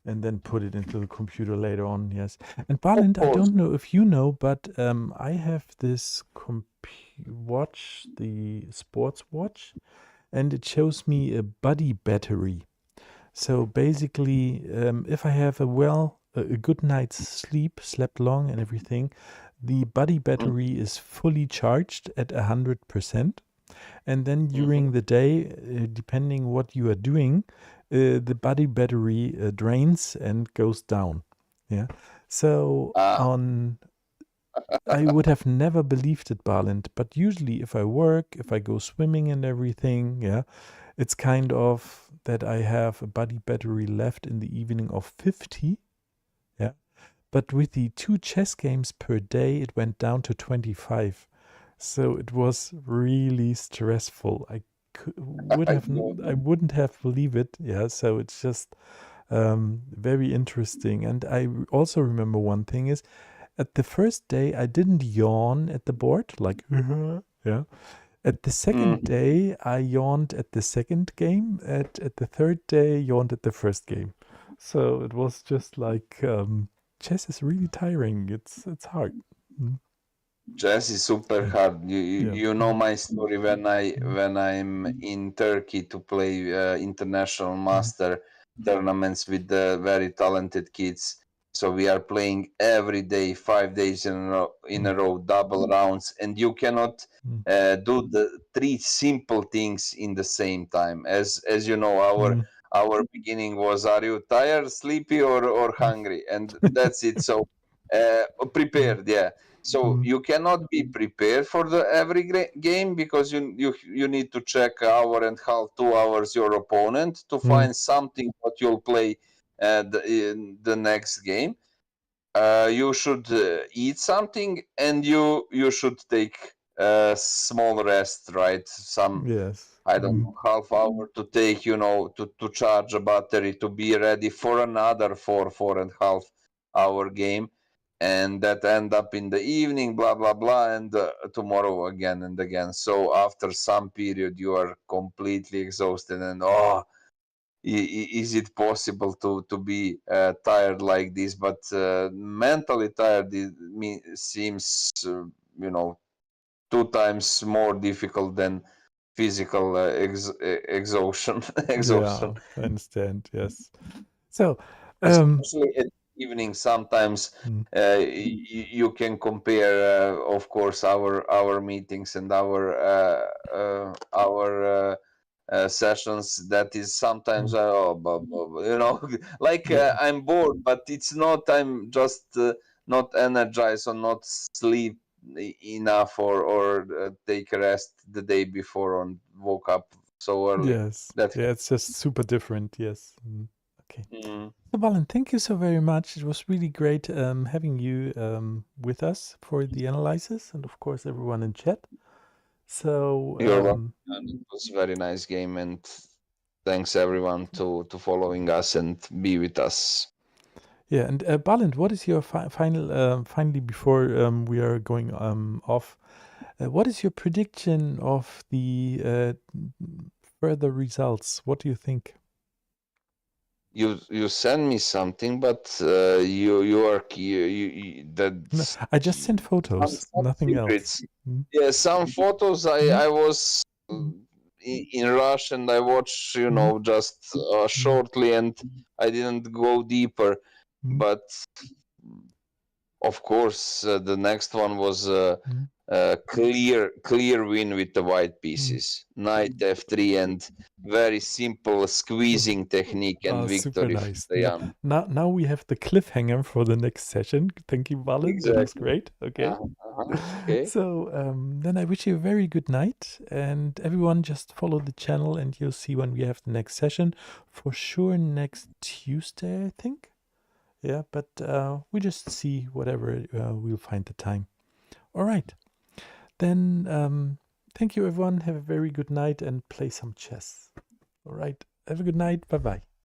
and then put it into the computer later on. Yes. And Of Balint, I course. don't know if you know, but I have this watch, the sports watch, and it shows me a body battery. So basically, if I have a good night's sleep, slept long and everything, the body Mm. battery is fully charged at 100%. And then Mhm. during the day, depending what you are doing, the body battery drains and goes down. Yeah. So Ah, I would have never believed it, Balint, but usually if I work, if I go swimming and everything, yeah, it's kind of that I have a body battery left in the evening of 50. Yeah. But with the 2 chess games per day, it went down to 25. So it was really stressful. I know. I wouldn't have believed it. Yeah. So it's just very interesting. And also remember one thing is at the first day, I didn't yawn at the board, like, yeah. At the second Mhm. day, I yawned at the second game. At the third day, yawned at the first game. So it was just like chess is really tiring. It's hard. Mm, Chess is super yeah, hard. yeah, You know my story mm, when I'm in Turkey to play international mm, master tournaments with the very talented kids. So we are playing every day, 5 days in mm, a row, double rounds, and you cannot mm, do the three simple things in the same time. As you know, mm, our beginning was, are you tired, sleepy, or mm, hungry? And that's it. So mm, prepared, yeah. So mm, you cannot be prepared for the every game because you need to check hour and half, 2 hours your opponent to mm, find something what you'll play in the next game. You should eat something and you should take a small rest, right? Some, yes. I don't Mm, know, half hour to take, to charge a battery to be ready for another 4.5 hour game, and that end up in the evening, blah blah blah, and tomorrow again and again. So after some period, you are completely exhausted, and is it possible to be tired like this? But mentally tired seems, you know, 2 times more difficult than physical exhaustion. yeah, Exhaustion, I understand. Yes. So, especially at evening. Sometimes mm, you can compare, of course, our meetings and our sessions. That is sometimes, mm, like yeah, I'm bored, but it's not. I'm just not energized or not sleep enough, or take a rest the day before and woke up so early. yes, That. yeah, it's just super different. Yes. Mm, okay. Mm, So, Balin, thank you so very much. It was really great having you with us for the analysis, and of course, everyone in chat. So, you're welcome. And it was a very nice game, and thanks everyone to following us and be with us. yeah, and Balint, what is your finally before we are going off? What is your prediction of the further results? What do you think? You send me something, but you are No, that I just sent photos, some nothing else. secrets. Mm, Yeah, some photos mm, I was mm, in rush, and I watched, mm, just mm, shortly, and I didn't go deeper. mm, But of course, the next one was mm, a clear win with the white mm. pieces. Knight f3 and very simple squeezing technique and Super victory for nice. the young. Now we have the cliffhanger for the next session. Thank you, Balint. That was Exactly. great. Okay. Okay. So then I wish you a very good night, and everyone just follow the channel, and you'll see when we have the next session. For sure, next Tuesday, I think. Yeah, but we just see whatever we'll find the time. All right. Then thank you, everyone. Have a very good night and play some chess. All right. Have a good night. Bye bye.